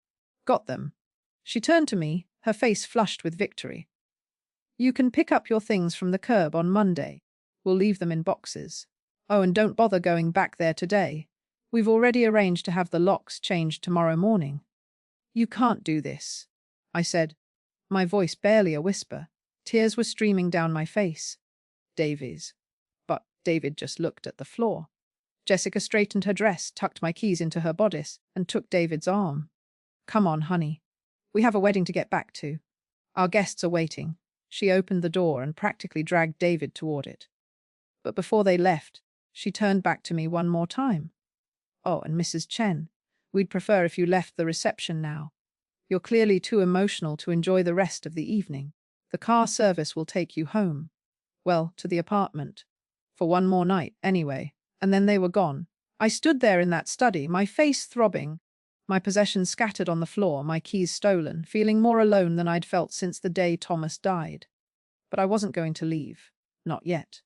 "Got them." She turned to me, her face flushed with victory. "You can pick up your things from the curb on Monday. We'll leave them in boxes. Oh, and don't bother going back there today. We've already arranged to have the locks changed tomorrow morning." "You can't do this," I said, my voice barely a whisper. Tears were streaming down my face. "Davies." But David just looked at the floor. Jessica straightened her dress, tucked my keys into her bodice, and took David's arm. "Come on, honey. We have a wedding to get back to. Our guests are waiting." She opened the door and practically dragged David toward it. But before they left, she turned back to me one more time. "Oh, and Mrs. Chen, we'd prefer if you left the reception now. You're clearly too emotional to enjoy the rest of the evening. The car service will take you home. Well, to the apartment. For one more night, anyway." And then they were gone. I stood there in that study, my face throbbing, my possessions scattered on the floor, my keys stolen, feeling more alone than I'd felt since the day Thomas died. But I wasn't going to leave. Not yet.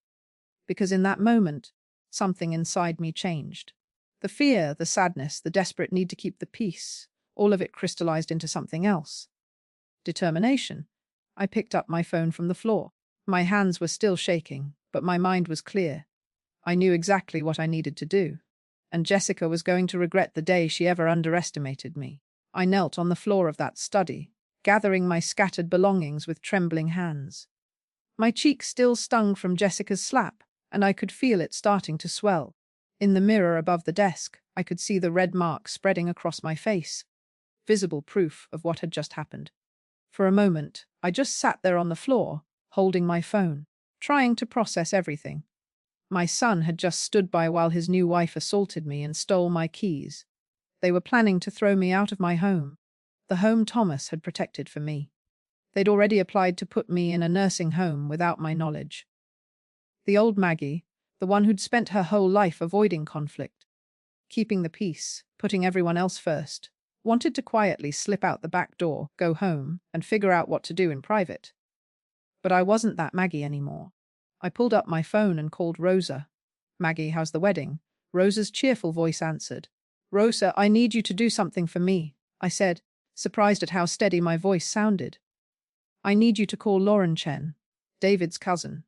Because in that moment, something inside me changed. The fear, the sadness, the desperate need to keep the peace, all of it crystallized into something else. Determination. I picked up my phone from the floor. My hands were still shaking, but my mind was clear. I knew exactly what I needed to do. And Jessica was going to regret the day she ever underestimated me. I knelt on the floor of that study, gathering my scattered belongings with trembling hands. My cheek still stung from Jessica's slap, and I could feel it starting to swell. In the mirror above the desk, I could see the red mark spreading across my face, visible proof of what had just happened. For a moment, I just sat there on the floor, holding my phone, trying to process everything. My son had just stood by while his new wife assaulted me and stole my keys. They were planning to throw me out of my home, the home Thomas had protected for me. They'd already applied to put me in a nursing home without my knowledge. The old Maggie, the one who'd spent her whole life avoiding conflict, keeping the peace, putting everyone else first, wanted to quietly slip out the back door, go home, and figure out what to do in private. But I wasn't that Maggie anymore. I pulled up my phone and called Rosa. "Maggie, how's the wedding?" Rosa's cheerful voice answered. "Rosa, I need you to do something for me," I said, surprised at how steady my voice sounded. "I need you to call Lauren Chen, David's cousin.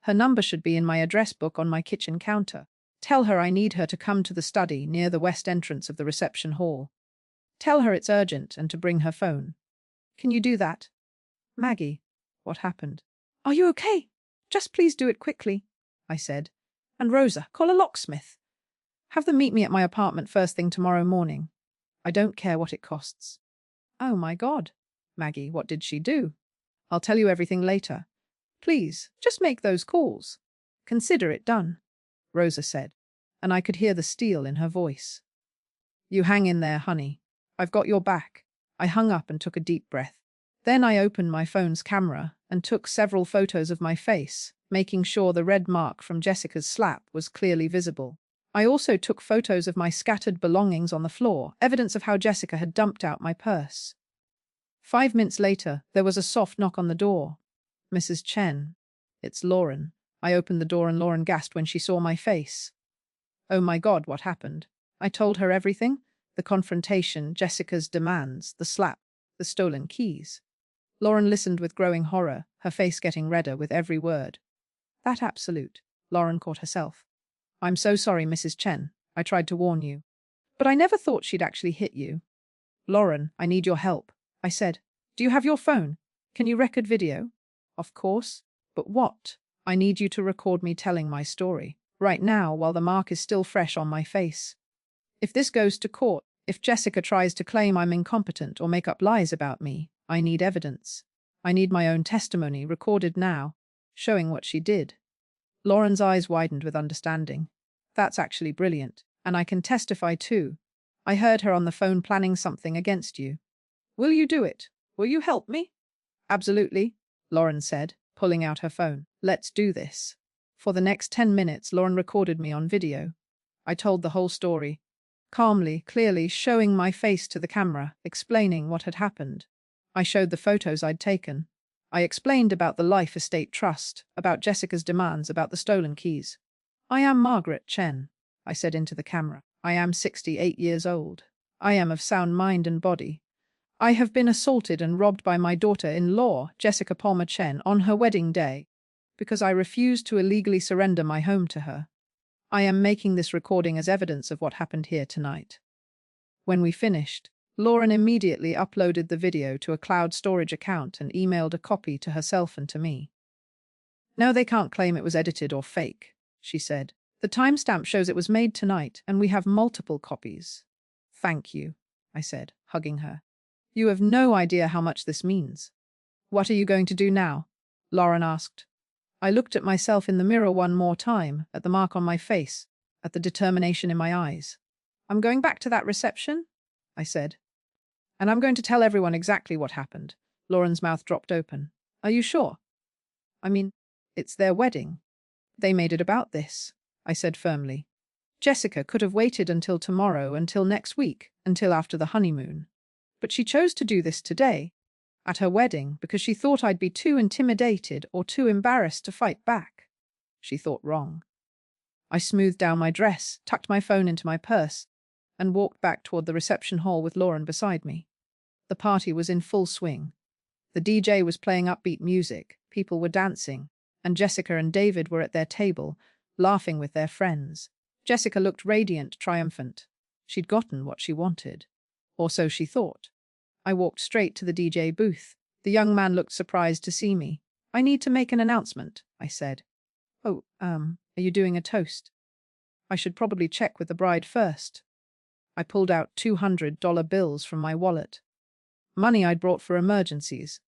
Her number should be in my address book on my kitchen counter. Tell her I need her to come to the study near the west entrance of the reception hall. Tell her it's urgent and to bring her phone. Can you do that?" "Maggie, what happened?" "Are you okay? Just please do it quickly," I said. "And Rosa, call a locksmith. Have them meet me at my apartment first thing tomorrow morning. I don't care what it costs." "Oh my God. Maggie, what did she do?" "I'll tell you everything later. Please, just make those calls. Consider it done," Rosa said, and I could hear the steel in her voice. "You hang in there, honey. I've got your back." I hung up and took a deep breath. Then I opened my phone's camera and took several photos of my face, making sure the red mark from Jessica's slap was clearly visible. I also took photos of my scattered belongings on the floor, evidence of how Jessica had dumped out my purse. 5 minutes later, there was a soft knock on the door. "Mrs. Chen." "It's Lauren." I opened the door and Lauren gasped when she saw my face. Oh my God, what happened? I told her everything. The confrontation, Jessica's demands, the slap, the stolen keys. Lauren listened with growing horror, her face getting redder with every word. "That absolute," Lauren caught herself. "I'm so sorry, Mrs. Chen. I tried to warn you. But I never thought she'd actually hit you." "Lauren, I need your help," I said. "Do you have your phone? Can you record video?" "Of course. But what?" "I need you to record me telling my story." right now while the mark is still fresh on my face. If this goes to court, if Jessica tries to claim I'm incompetent or make up lies about me, I need evidence. I need my own testimony recorded now, showing what she did. Lauren's eyes widened with understanding. That's actually brilliant, and I can testify too. I heard her on the phone planning something against you. Will you do it? Will you help me? Absolutely, Lauren said, pulling out her phone. Let's do this. For the next 10 minutes, Lauren recorded me on video. I told the whole story, calmly, clearly, showing my face to the camera, explaining what had happened. I showed the photos I'd taken. I explained about the life estate trust, about Jessica's demands, about the stolen keys. I am Margaret Chen, I said into the camera. I am 68 years old. I am of sound mind and body. I have been assaulted and robbed by my daughter-in-law, Jessica Palmer Chen, on her wedding day, because I refused to illegally surrender my home to her. I am making this recording as evidence of what happened here tonight. When we finished, Lauren immediately uploaded the video to a cloud storage account and emailed a copy to herself and to me. No, they can't claim it was edited or fake, she said. The timestamp shows it was made tonight, and we have multiple copies. Thank you, I said, hugging her. You have no idea how much this means. What are you going to do now? Lauren asked. I looked at myself in the mirror one more time, at the mark on my face, at the determination in my eyes. I'm going back to that reception, I said. And I'm going to tell everyone exactly what happened. Lauren's mouth dropped open. Are you sure? I mean, it's their wedding. They made it about this, I said firmly. Jessica could have waited until tomorrow, until next week, until after the honeymoon. But she chose to do this today, at her wedding, because she thought I'd be too intimidated or too embarrassed to fight back. She thought wrong. I smoothed down my dress, tucked my phone into my purse, and walked back toward the reception hall with Lauren beside me. The party was in full swing. The DJ was playing upbeat music, people were dancing, and Jessica and David were at their table, laughing with their friends. Jessica looked radiant, triumphant. She'd gotten what she wanted. Or so she thought. I walked straight to the DJ booth. The young man looked surprised to see me. I need to make an announcement, I said. Oh, are you doing a toast? I should probably check with the bride first. I pulled out $200 bills from my wallet, money I'd brought for emergencies,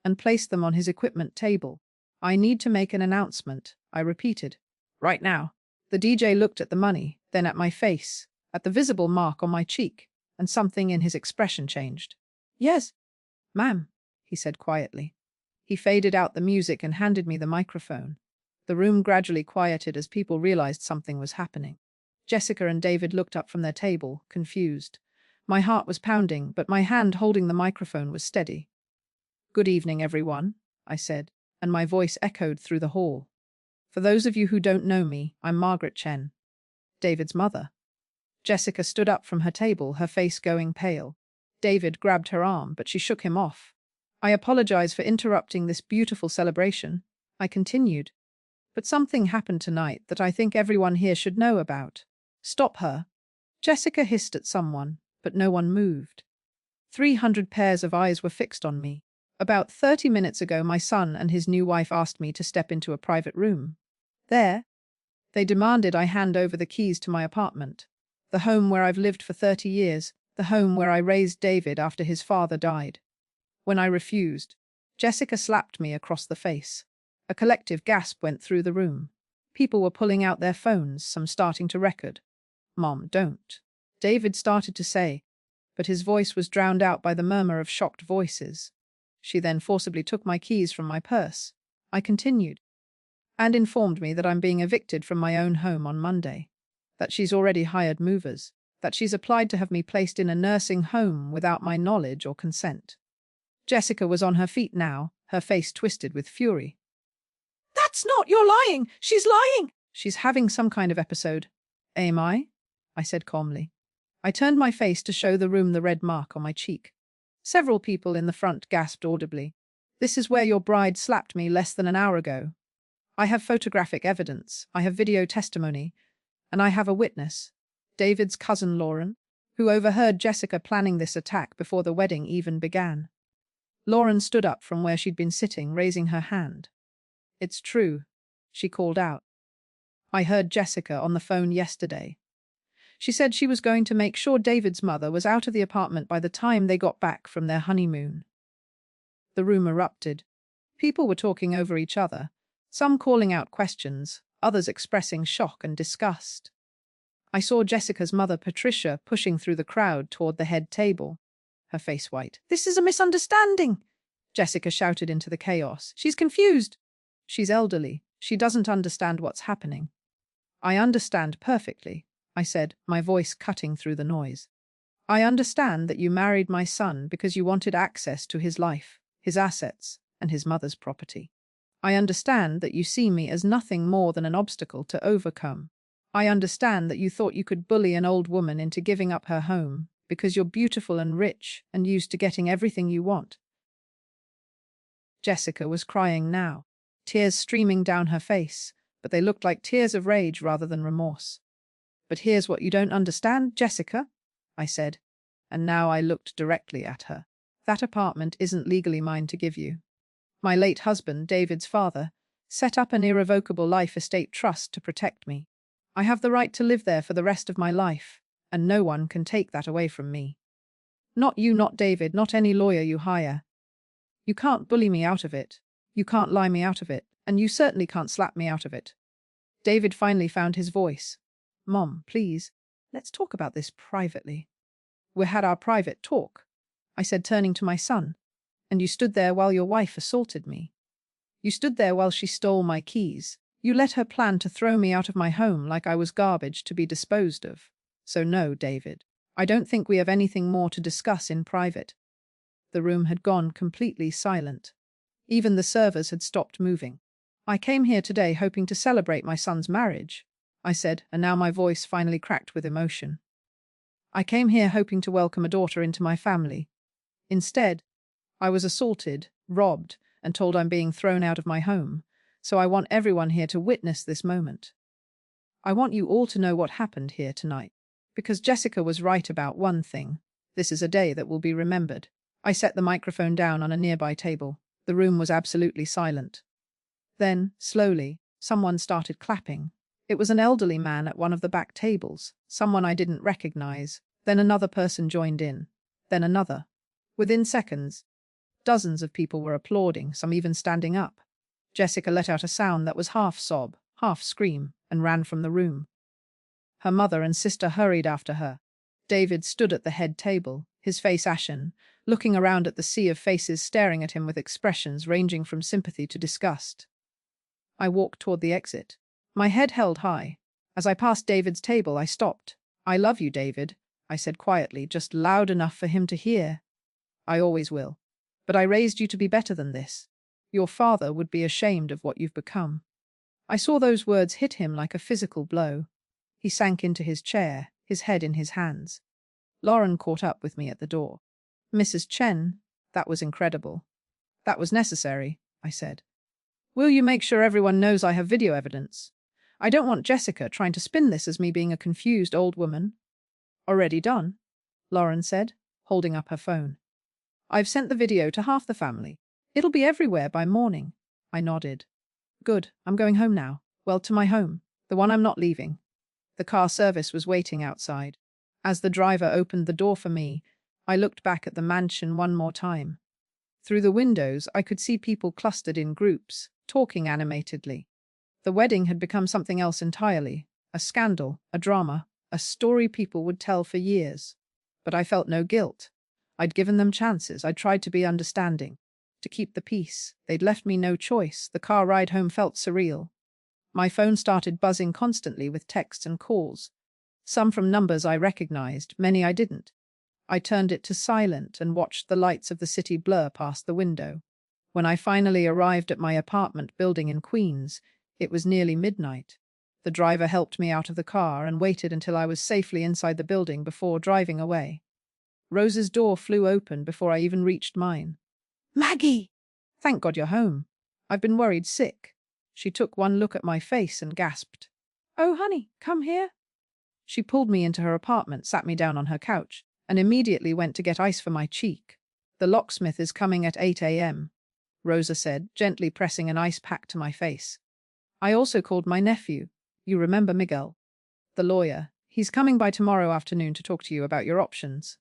and placed them on his equipment table. I need to make an announcement, I repeated. Right now. The DJ looked at the money, then at my face, at the visible mark on my cheek, and something in his expression changed. Yes, ma'am, he said quietly. He faded out the music and handed me the microphone. The room gradually quieted as people realized something was happening. Jessica and David looked up from their table, confused. My heart was pounding, but my hand holding the microphone was steady. Good evening, everyone, I said, and my voice echoed through the hall. For those of you who don't know me, I'm Margaret Chen, David's mother. Jessica stood up from her table, her face going pale. David grabbed her arm, but she shook him off. I apologize for interrupting this beautiful celebration, I continued. But something happened tonight that I think everyone here should know about. Stop her. Jessica hissed at someone, but no one moved. 300 pairs of eyes were fixed on me. About 30 minutes ago, my son and his new wife asked me to step into a private room. There, they demanded I hand over the keys to my apartment, the home where I've lived for 30 years, the home where I raised David after his father died. When I refused, Jessica slapped me across the face. A collective gasp went through the room. People were pulling out their phones, some starting to record. Mom, don't. David started to say, but his voice was drowned out by the murmur of shocked voices. She then forcibly took my keys from my purse. I continued, and informed me that I'm being evicted from my own home on Monday, that she's already hired movers, that she's applied to have me placed in a nursing home without my knowledge or consent. Jessica was on her feet now, her face twisted with fury. That's not, you're lying! She's lying! She's having some kind of episode. Am I? I said calmly. I turned my face to show the room the red mark on my cheek. Several people in the front gasped audibly. This is where your bride slapped me less than an hour ago. I have photographic evidence, I have video testimony, and I have a witness, David's cousin Lauren, who overheard Jessica planning this attack before the wedding even began. Lauren stood up from where she'd been sitting, raising her hand. It's true, she called out. I heard Jessica on the phone yesterday. She said she was going to make sure David's mother was out of the apartment by the time they got back from their honeymoon. The room erupted. People were talking over each other, some calling out questions, others expressing shock and disgust. I saw Jessica's mother, Patricia, pushing through the crowd toward the head table, her face white. "This is a misunderstanding," Jessica shouted into the chaos. "She's confused. She's elderly. She doesn't understand what's happening." "I understand perfectly," I said, my voice cutting through the noise. "I understand that you married my son because you wanted access to his life, his assets, and his mother's property. I understand that you see me as nothing more than an obstacle to overcome. I understand that you thought you could bully an old woman into giving up her home because you're beautiful and rich and used to getting everything you want." Jessica was crying now, tears streaming down her face, but they looked like tears of rage rather than remorse. "But here's what you don't understand, Jessica," I said, and now I looked directly at her. "That apartment isn't legally mine to give you. My late husband, David's father, set up an irrevocable life estate trust to protect me. I have the right to live there for the rest of my life, and no one can take that away from me. Not you, not David, not any lawyer you hire. You can't bully me out of it. You can't lie me out of it, and you certainly can't slap me out of it." David finally found his voice. "Mom, please, let's talk about this privately." "We had our private talk," I said, turning to my son. "And you stood there while your wife assaulted me. You stood there while she stole my keys. You let her plan to throw me out of my home like I was garbage to be disposed of. So no, David, I don't think we have anything more to discuss in private." The room had gone completely silent. Even the servers had stopped moving. "I came here today hoping to celebrate my son's marriage," I said, and now my voice finally cracked with emotion. "I came here hoping to welcome a daughter into my family. Instead, I was assaulted, robbed, and told I'm being thrown out of my home, so I want everyone here to witness this moment. I want you all to know what happened here tonight. Because Jessica was right about one thing. This is a day that will be remembered." I set the microphone down on a nearby table. The room was absolutely silent. Then, slowly, someone started clapping. It was an elderly man at one of the back tables, someone I didn't recognize. Then another person joined in. Then another. Within seconds, dozens of people were applauding, some even standing up. Jessica let out a sound that was half sob, half scream, and ran from the room. Her mother and sister hurried after her. David stood at the head table, his face ashen, looking around at the sea of faces staring at him with expressions ranging from sympathy to disgust. I walked toward the exit, my head held high. As I passed David's table, I stopped. "I love you, David," I said quietly, just loud enough for him to hear. "I always will. But I raised you to be better than this. Your father would be ashamed of what you've become." I saw those words hit him like a physical blow. He sank into his chair, his head in his hands. Lauren caught up with me at the door. "Mrs. Chen, that was incredible." "That was necessary," I said. "Will you make sure everyone knows I have video evidence? I don't want Jessica trying to spin this as me being a confused old woman." "Already done," Lauren said, holding up her phone. "I've sent the video to half the family. It'll be everywhere by morning." I nodded. "Good, I'm going home now. Well, to my home, the one I'm not leaving." The car service was waiting outside. As the driver opened the door for me, I looked back at the mansion one more time. Through the windows, I could see people clustered in groups, talking animatedly. The wedding had become something else entirely, a scandal, a drama, a story people would tell for years. But I felt no guilt. I'd given them chances, I'd tried to be understanding, to keep the peace. They'd left me no choice. The car ride home felt surreal. My phone started buzzing constantly with texts and calls. Some from numbers I recognized, many I didn't. I turned it to silent and watched the lights of the city blur past the window. When I finally arrived at my apartment building in Queens, it was nearly midnight. The driver helped me out of the car and waited until I was safely inside the building before driving away. Rose's door flew open before I even reached mine. "Maggie! Thank God you're home. I've been worried sick." She took one look at my face and gasped. "Oh, honey, come here." She pulled me into her apartment, sat me down on her couch, and immediately went to get ice for my cheek. "The locksmith is coming at 8 a.m., Rosa said, gently pressing an ice pack to my face. "I also called my nephew. You remember Miguel, the lawyer. He's coming by tomorrow afternoon to talk to you about your options.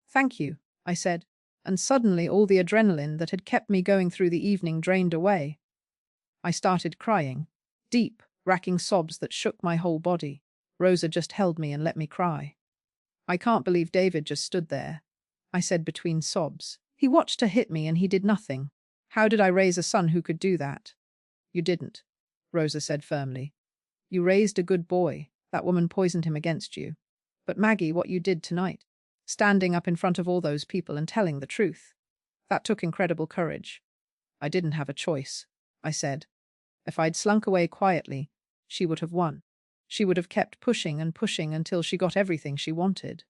Thank you, I said, and suddenly all the adrenaline that had kept me going through the evening drained away. I started crying, deep, racking sobs that shook my whole body. Rosa just held me and let me cry. I can't believe David just stood there, I said between sobs. He watched her hit me and he did nothing. How did I raise a son who could do that? You didn't, Rosa said firmly. You raised a good boy. That woman poisoned him against you. But Maggie, what you did tonight, standing up in front of all those people and telling the truth, that took incredible courage. I didn't have a choice, I said. If I'd slunk away quietly, she would have won. She would have kept pushing and pushing until she got everything she wanted.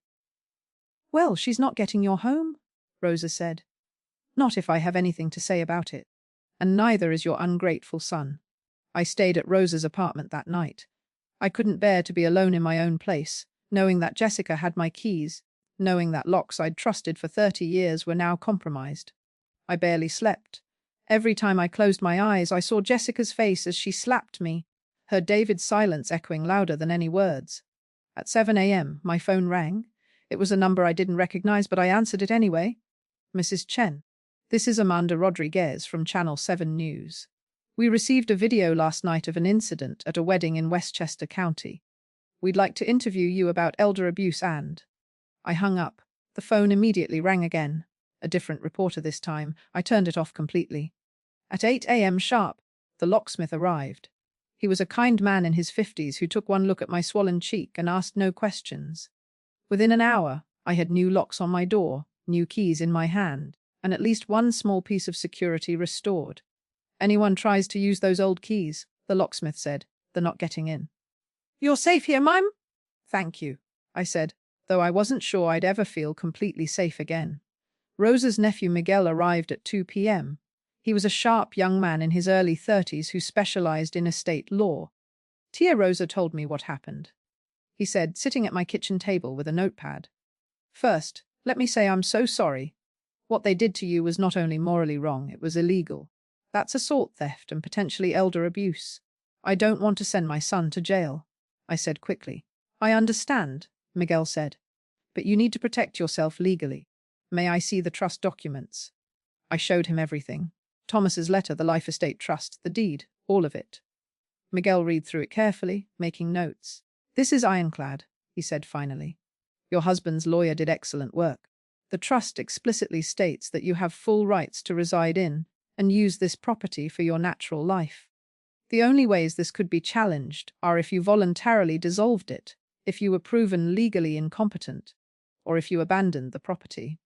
Well, she's not getting your home, Rosa said. Not if I have anything to say about it. And neither is your ungrateful son. I stayed at Rosa's apartment that night. I couldn't bear to be alone in my own place, knowing that Jessica had my keys, knowing that locks I'd trusted for 30 years were now compromised. I barely slept. Every time I closed my eyes, I saw Jessica's face as she slapped me, heard David's silence echoing louder than any words. At 7 a.m., my phone rang. It was a number I didn't recognize, but I answered it anyway. Mrs. Chen. This is Amanda Rodriguez from Channel 7 News. We received a video last night of an incident at a wedding in Westchester County. We'd like to interview you about elder abuse and… I hung up. The phone immediately rang again. A different reporter this time. I turned it off completely. At 8 a.m. sharp, the locksmith arrived. He was a kind man in his 50s who took one look at my swollen cheek and asked no questions. Within an hour, I had new locks on my door, new keys in my hand, and at least one small piece of security restored. Anyone tries to use those old keys, the locksmith said, they're not getting in. You're safe here, Mime? Thank you, I said, though I wasn't sure I'd ever feel completely safe again. Rosa's nephew Miguel arrived at 2 p.m. He was a sharp young man in his early 30s who specialized in estate law. Tia Rosa told me what happened. He said, sitting at my kitchen table with a notepad. First, let me say I'm so sorry. What they did to you was not only morally wrong, it was illegal. That's assault, theft, and potentially elder abuse. I don't want to send my son to jail, I said quickly. I understand, Miguel said. But you need to protect yourself legally. May I see the trust documents? I showed him everything. Thomas's letter, the life estate trust, the deed, all of it. Miguel read through it carefully, making notes. This is ironclad, he said finally. Your husband's lawyer did excellent work. The trust explicitly states that you have full rights to reside in and use this property for your natural life. The only ways this could be challenged are if you voluntarily dissolved it, if you were proven legally incompetent, or if you abandoned the property.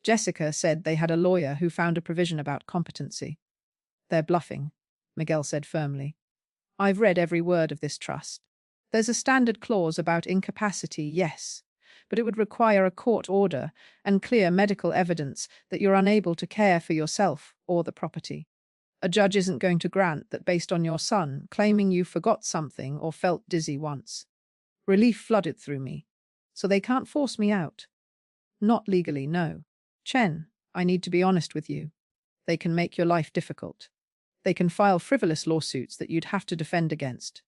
Jessica said they had a lawyer who found a provision about competency. They're bluffing, Miguel said firmly. I've read every word of this trust. There's a standard clause about incapacity, yes, but it would require a court order and clear medical evidence that you're unable to care for yourself or the property. A judge isn't going to grant that based on your son claiming you forgot something or felt dizzy once. Relief flooded through me. So they can't force me out. Not legally, no. Chen, I need to be honest with you. They can make your life difficult. They can file frivolous lawsuits that you'd have to defend against.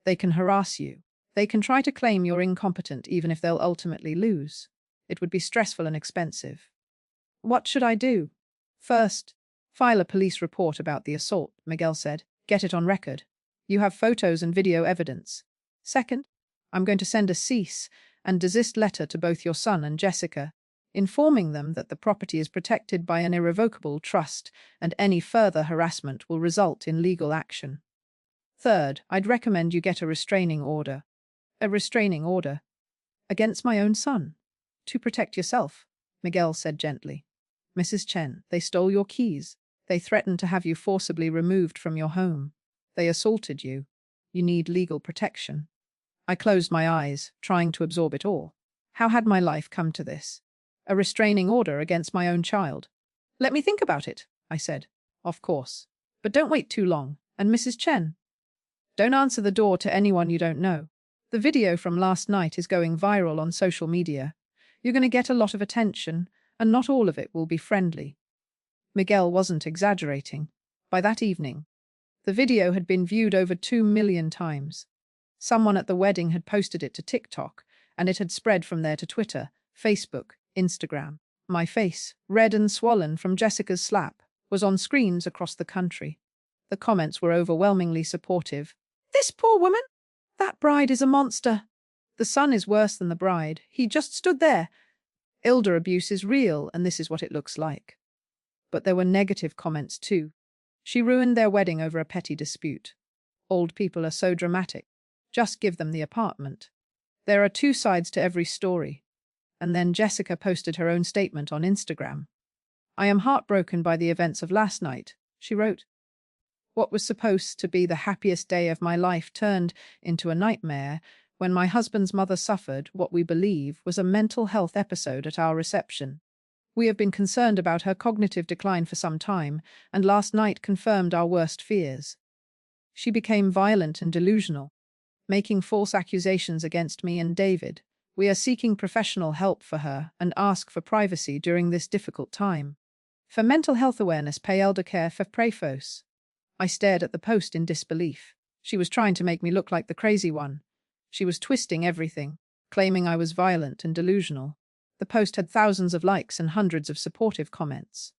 They can harass you. They can try to claim you're incompetent even if they'll ultimately lose. It would be stressful and expensive. What should I do? First, file a police report about the assault, Miguel said. Get it on record. You have photos and video evidence. Second, I'm going to send a cease and desist letter to both your son and Jessica, informing them that the property is protected by an irrevocable trust and any further harassment will result in legal action. Third, I'd recommend you get a restraining order. A restraining order? Against my own son? To protect yourself, Miguel said gently. Mrs. Chen, they stole your keys. They threatened to have you forcibly removed from your home. They assaulted you. You need legal protection. I closed my eyes, trying to absorb it all. How had my life come to this? A restraining order against my own child. Let me think about it, I said. Of course. But don't wait too long. And Mrs. Chen? Don't answer the door to anyone you don't know. The video from last night is going viral on social media. You're going to get a lot of attention, and not all of it will be friendly. Miguel wasn't exaggerating. By that evening, the video had been viewed over 2 million times. Someone at the wedding had posted it to TikTok, and it had spread from there to Twitter, Facebook, Instagram. My face, red and swollen from Jessica's slap, was on screens across the country. The comments were overwhelmingly supportive. "This poor woman? That bride is a monster. The son is worse than the bride. He just stood there. Elder abuse is real, and this is what it looks like." But there were negative comments too. She ruined their wedding over a petty dispute. Old people are so dramatic. Just give them the apartment. There are two sides to every story. And then Jessica posted her own statement on Instagram. "I am heartbroken by the events of last night," she wrote. "What was supposed to be the happiest day of my life turned into a nightmare when my husband's mother suffered what we believe was a mental health episode at our reception. We have been concerned about her cognitive decline for some time, and last night confirmed our worst fears. She became violent and delusional, making false accusations against me and David. We are seeking professional help for her and ask for privacy during this difficult time. For mental health awareness, pay eldercare for prefos." I stared at the post in disbelief. She was trying to make me look like the crazy one. She was twisting everything, claiming I was violent and delusional. The post had thousands of likes and hundreds of supportive comments.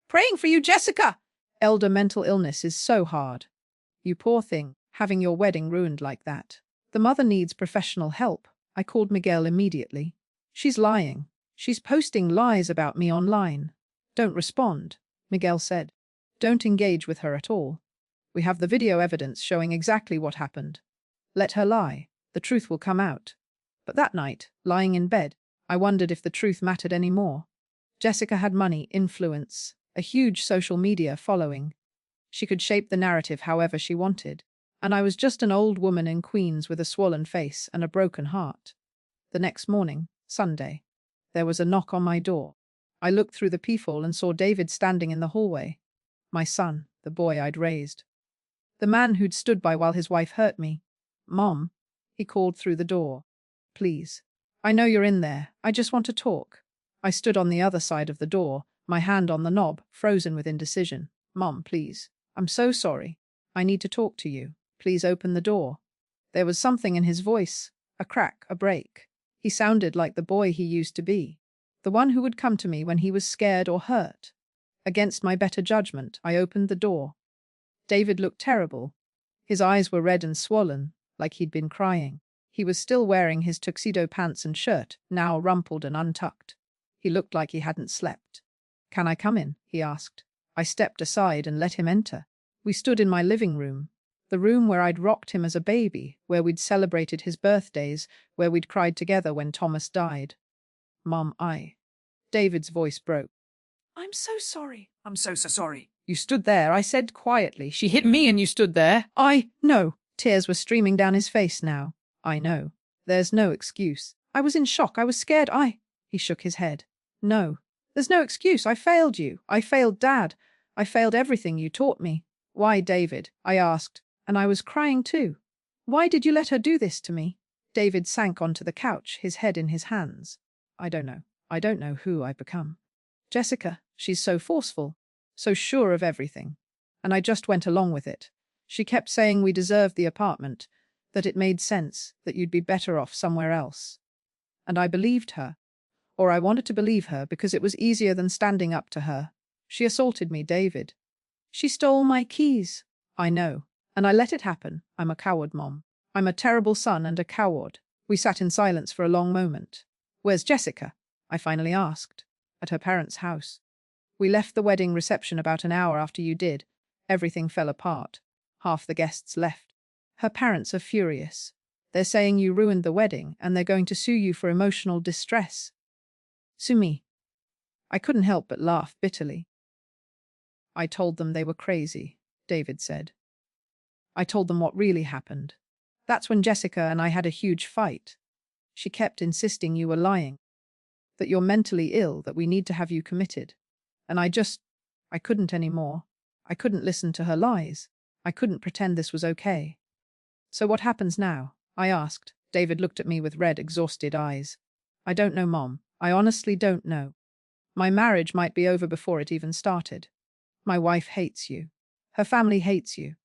"Praying for you, Jessica! Elder mental illness is so hard. You poor thing, having your wedding ruined like that. The mother needs professional help." I called Miguel immediately. "She's lying. She's posting lies about me online." "Don't respond," Miguel said. "Don't engage with her at all. We have the video evidence showing exactly what happened. Let her lie. The truth will come out." But that night, lying in bed, I wondered if the truth mattered any more. Jessica had money, influence, a huge social media following. She could shape the narrative however she wanted. And I was just an old woman in Queens with a swollen face and a broken heart. The next morning, Sunday, there was a knock on my door. I looked through the peephole and saw David standing in the hallway. My son, the boy I'd raised. The man who'd stood by while his wife hurt me. "Mom," he called through the door. "Please. I know you're in there. I just want to talk." I stood on the other side of the door, my hand on the knob, frozen with indecision. "Mom, please. I'm so sorry. I need to talk to you. Please open the door." There was something in his voice, a crack, a break. He sounded like the boy he used to be, the one who would come to me when he was scared or hurt. Against my better judgment, I opened the door. David looked terrible. His eyes were red and swollen, like he'd been crying. He was still wearing his tuxedo pants and shirt, now rumpled and untucked. He looked like he hadn't slept. "Can I come in?" he asked. I stepped aside and let him enter. We stood in my living room. The room where I'd rocked him as a baby, where we'd celebrated his birthdays, where we'd cried together when Thomas died. "Mom, David's voice broke. "I'm so sorry. I'm so sorry. You stood there," I said quietly. "She hit me and you stood there." "I know." Tears were streaming down his face now. "I know. There's no excuse. I was in shock. I was scared. He shook his head. "No. There's no excuse. I failed you. I failed Dad. I failed everything you taught me." "Why, David?" I asked. And I was crying too. "Why did you let her do this to me?" David sank onto the couch, his head in his hands. "I don't know. I don't know who I've become. Jessica, she's so forceful, so sure of everything. And I just went along with it. She kept saying we deserved the apartment, that it made sense, that you'd be better off somewhere else. And I believed her. Or I wanted to believe her because it was easier than standing up to her. She assaulted me, David. She stole my keys." "I know. And I let it happen. I'm a coward, Mom. I'm a terrible son and a coward." We sat in silence for a long moment. "Where's Jessica?" I finally asked. "At her parents' house. We left the wedding reception about an hour after you did. Everything fell apart. Half the guests left. Her parents are furious. They're saying you ruined the wedding and they're going to sue you for emotional distress." "Sue me?" I couldn't help but laugh bitterly. "I told them they were crazy," David said. "I told them what really happened. That's when Jessica and I had a huge fight. She kept insisting you were lying, that you're mentally ill, that we need to have you committed. And I couldn't anymore. I couldn't listen to her lies. I couldn't pretend this was okay." "So what happens now?" I asked. David looked at me with red, exhausted eyes. "I don't know, Mom. I honestly don't know. My marriage might be over before it even started. My wife hates you. Her family hates you.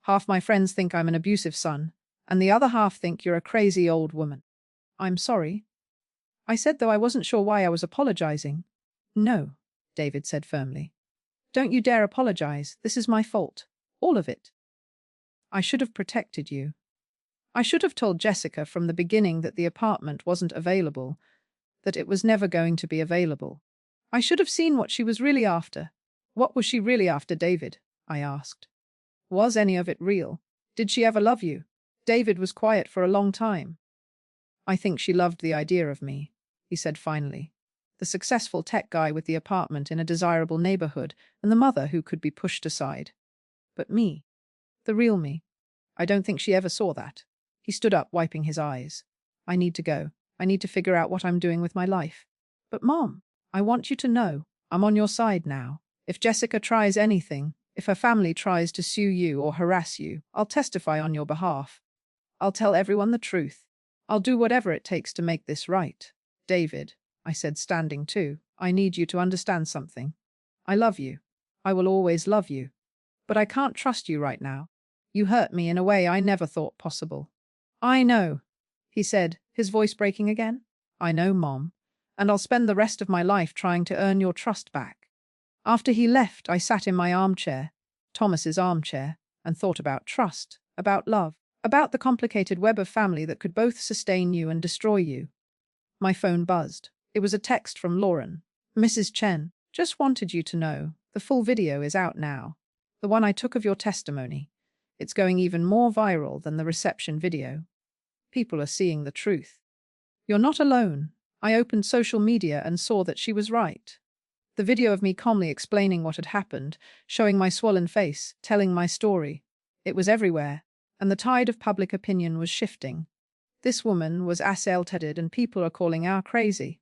Half my friends think I'm an abusive son, and the other half think you're a crazy old woman. I'm sorry, I said, though I wasn't sure why I was apologizing. No, David said firmly. Don't you dare apologize. This is my fault. All of it. I should have protected you. I should have told Jessica from the beginning that the apartment wasn't available, that it was never going to be available. I should have seen what she was really after. What was she really after, David? I asked. Was any of it real? Did she ever love you? David was quiet for a long time. I think she loved the idea of me, he said finally. The successful tech guy with the apartment in a desirable neighborhood and the mother who could be pushed aside. But me, the real me, I don't think she ever saw that. He stood up, wiping his eyes. I need to go. I need to figure out what I'm doing with my life. But Mom, I want you to know, I'm on your side now. If Jessica tries anything, if her family tries to sue you or harass you, I'll testify on your behalf. I'll tell everyone the truth. I'll do whatever it takes to make this right. David, I said, standing too, I need you to understand something. I love you. I will always love you. But I can't trust you right now. You hurt me in a way I never thought possible. I know, he said, his voice breaking again. I know, Mom. And I'll spend the rest of my life trying to earn your trust back. After he left, I sat in my armchair, Thomas's armchair, and thought about trust, about love, about the complicated web of family that could both sustain you and destroy you. My phone buzzed. It was a text from Lauren. Mrs. Chen, just wanted you to know, the full video is out now. The one I took of your testimony. It's going even more viral than the reception video. People are seeing the truth. You're not alone. I opened social media and saw that she was right. The video of me calmly explaining what had happened, showing my swollen face, telling my story. It was everywhere, and the tide of public opinion was shifting. This woman was assaulted and people are calling her crazy.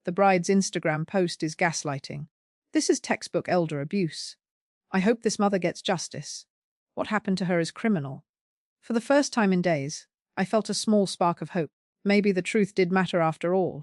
The bride's Instagram post is gaslighting. This is textbook elder abuse. I hope this mother gets justice. What happened to her is criminal. For the first time in days, I felt a small spark of hope. Maybe the truth did matter after all.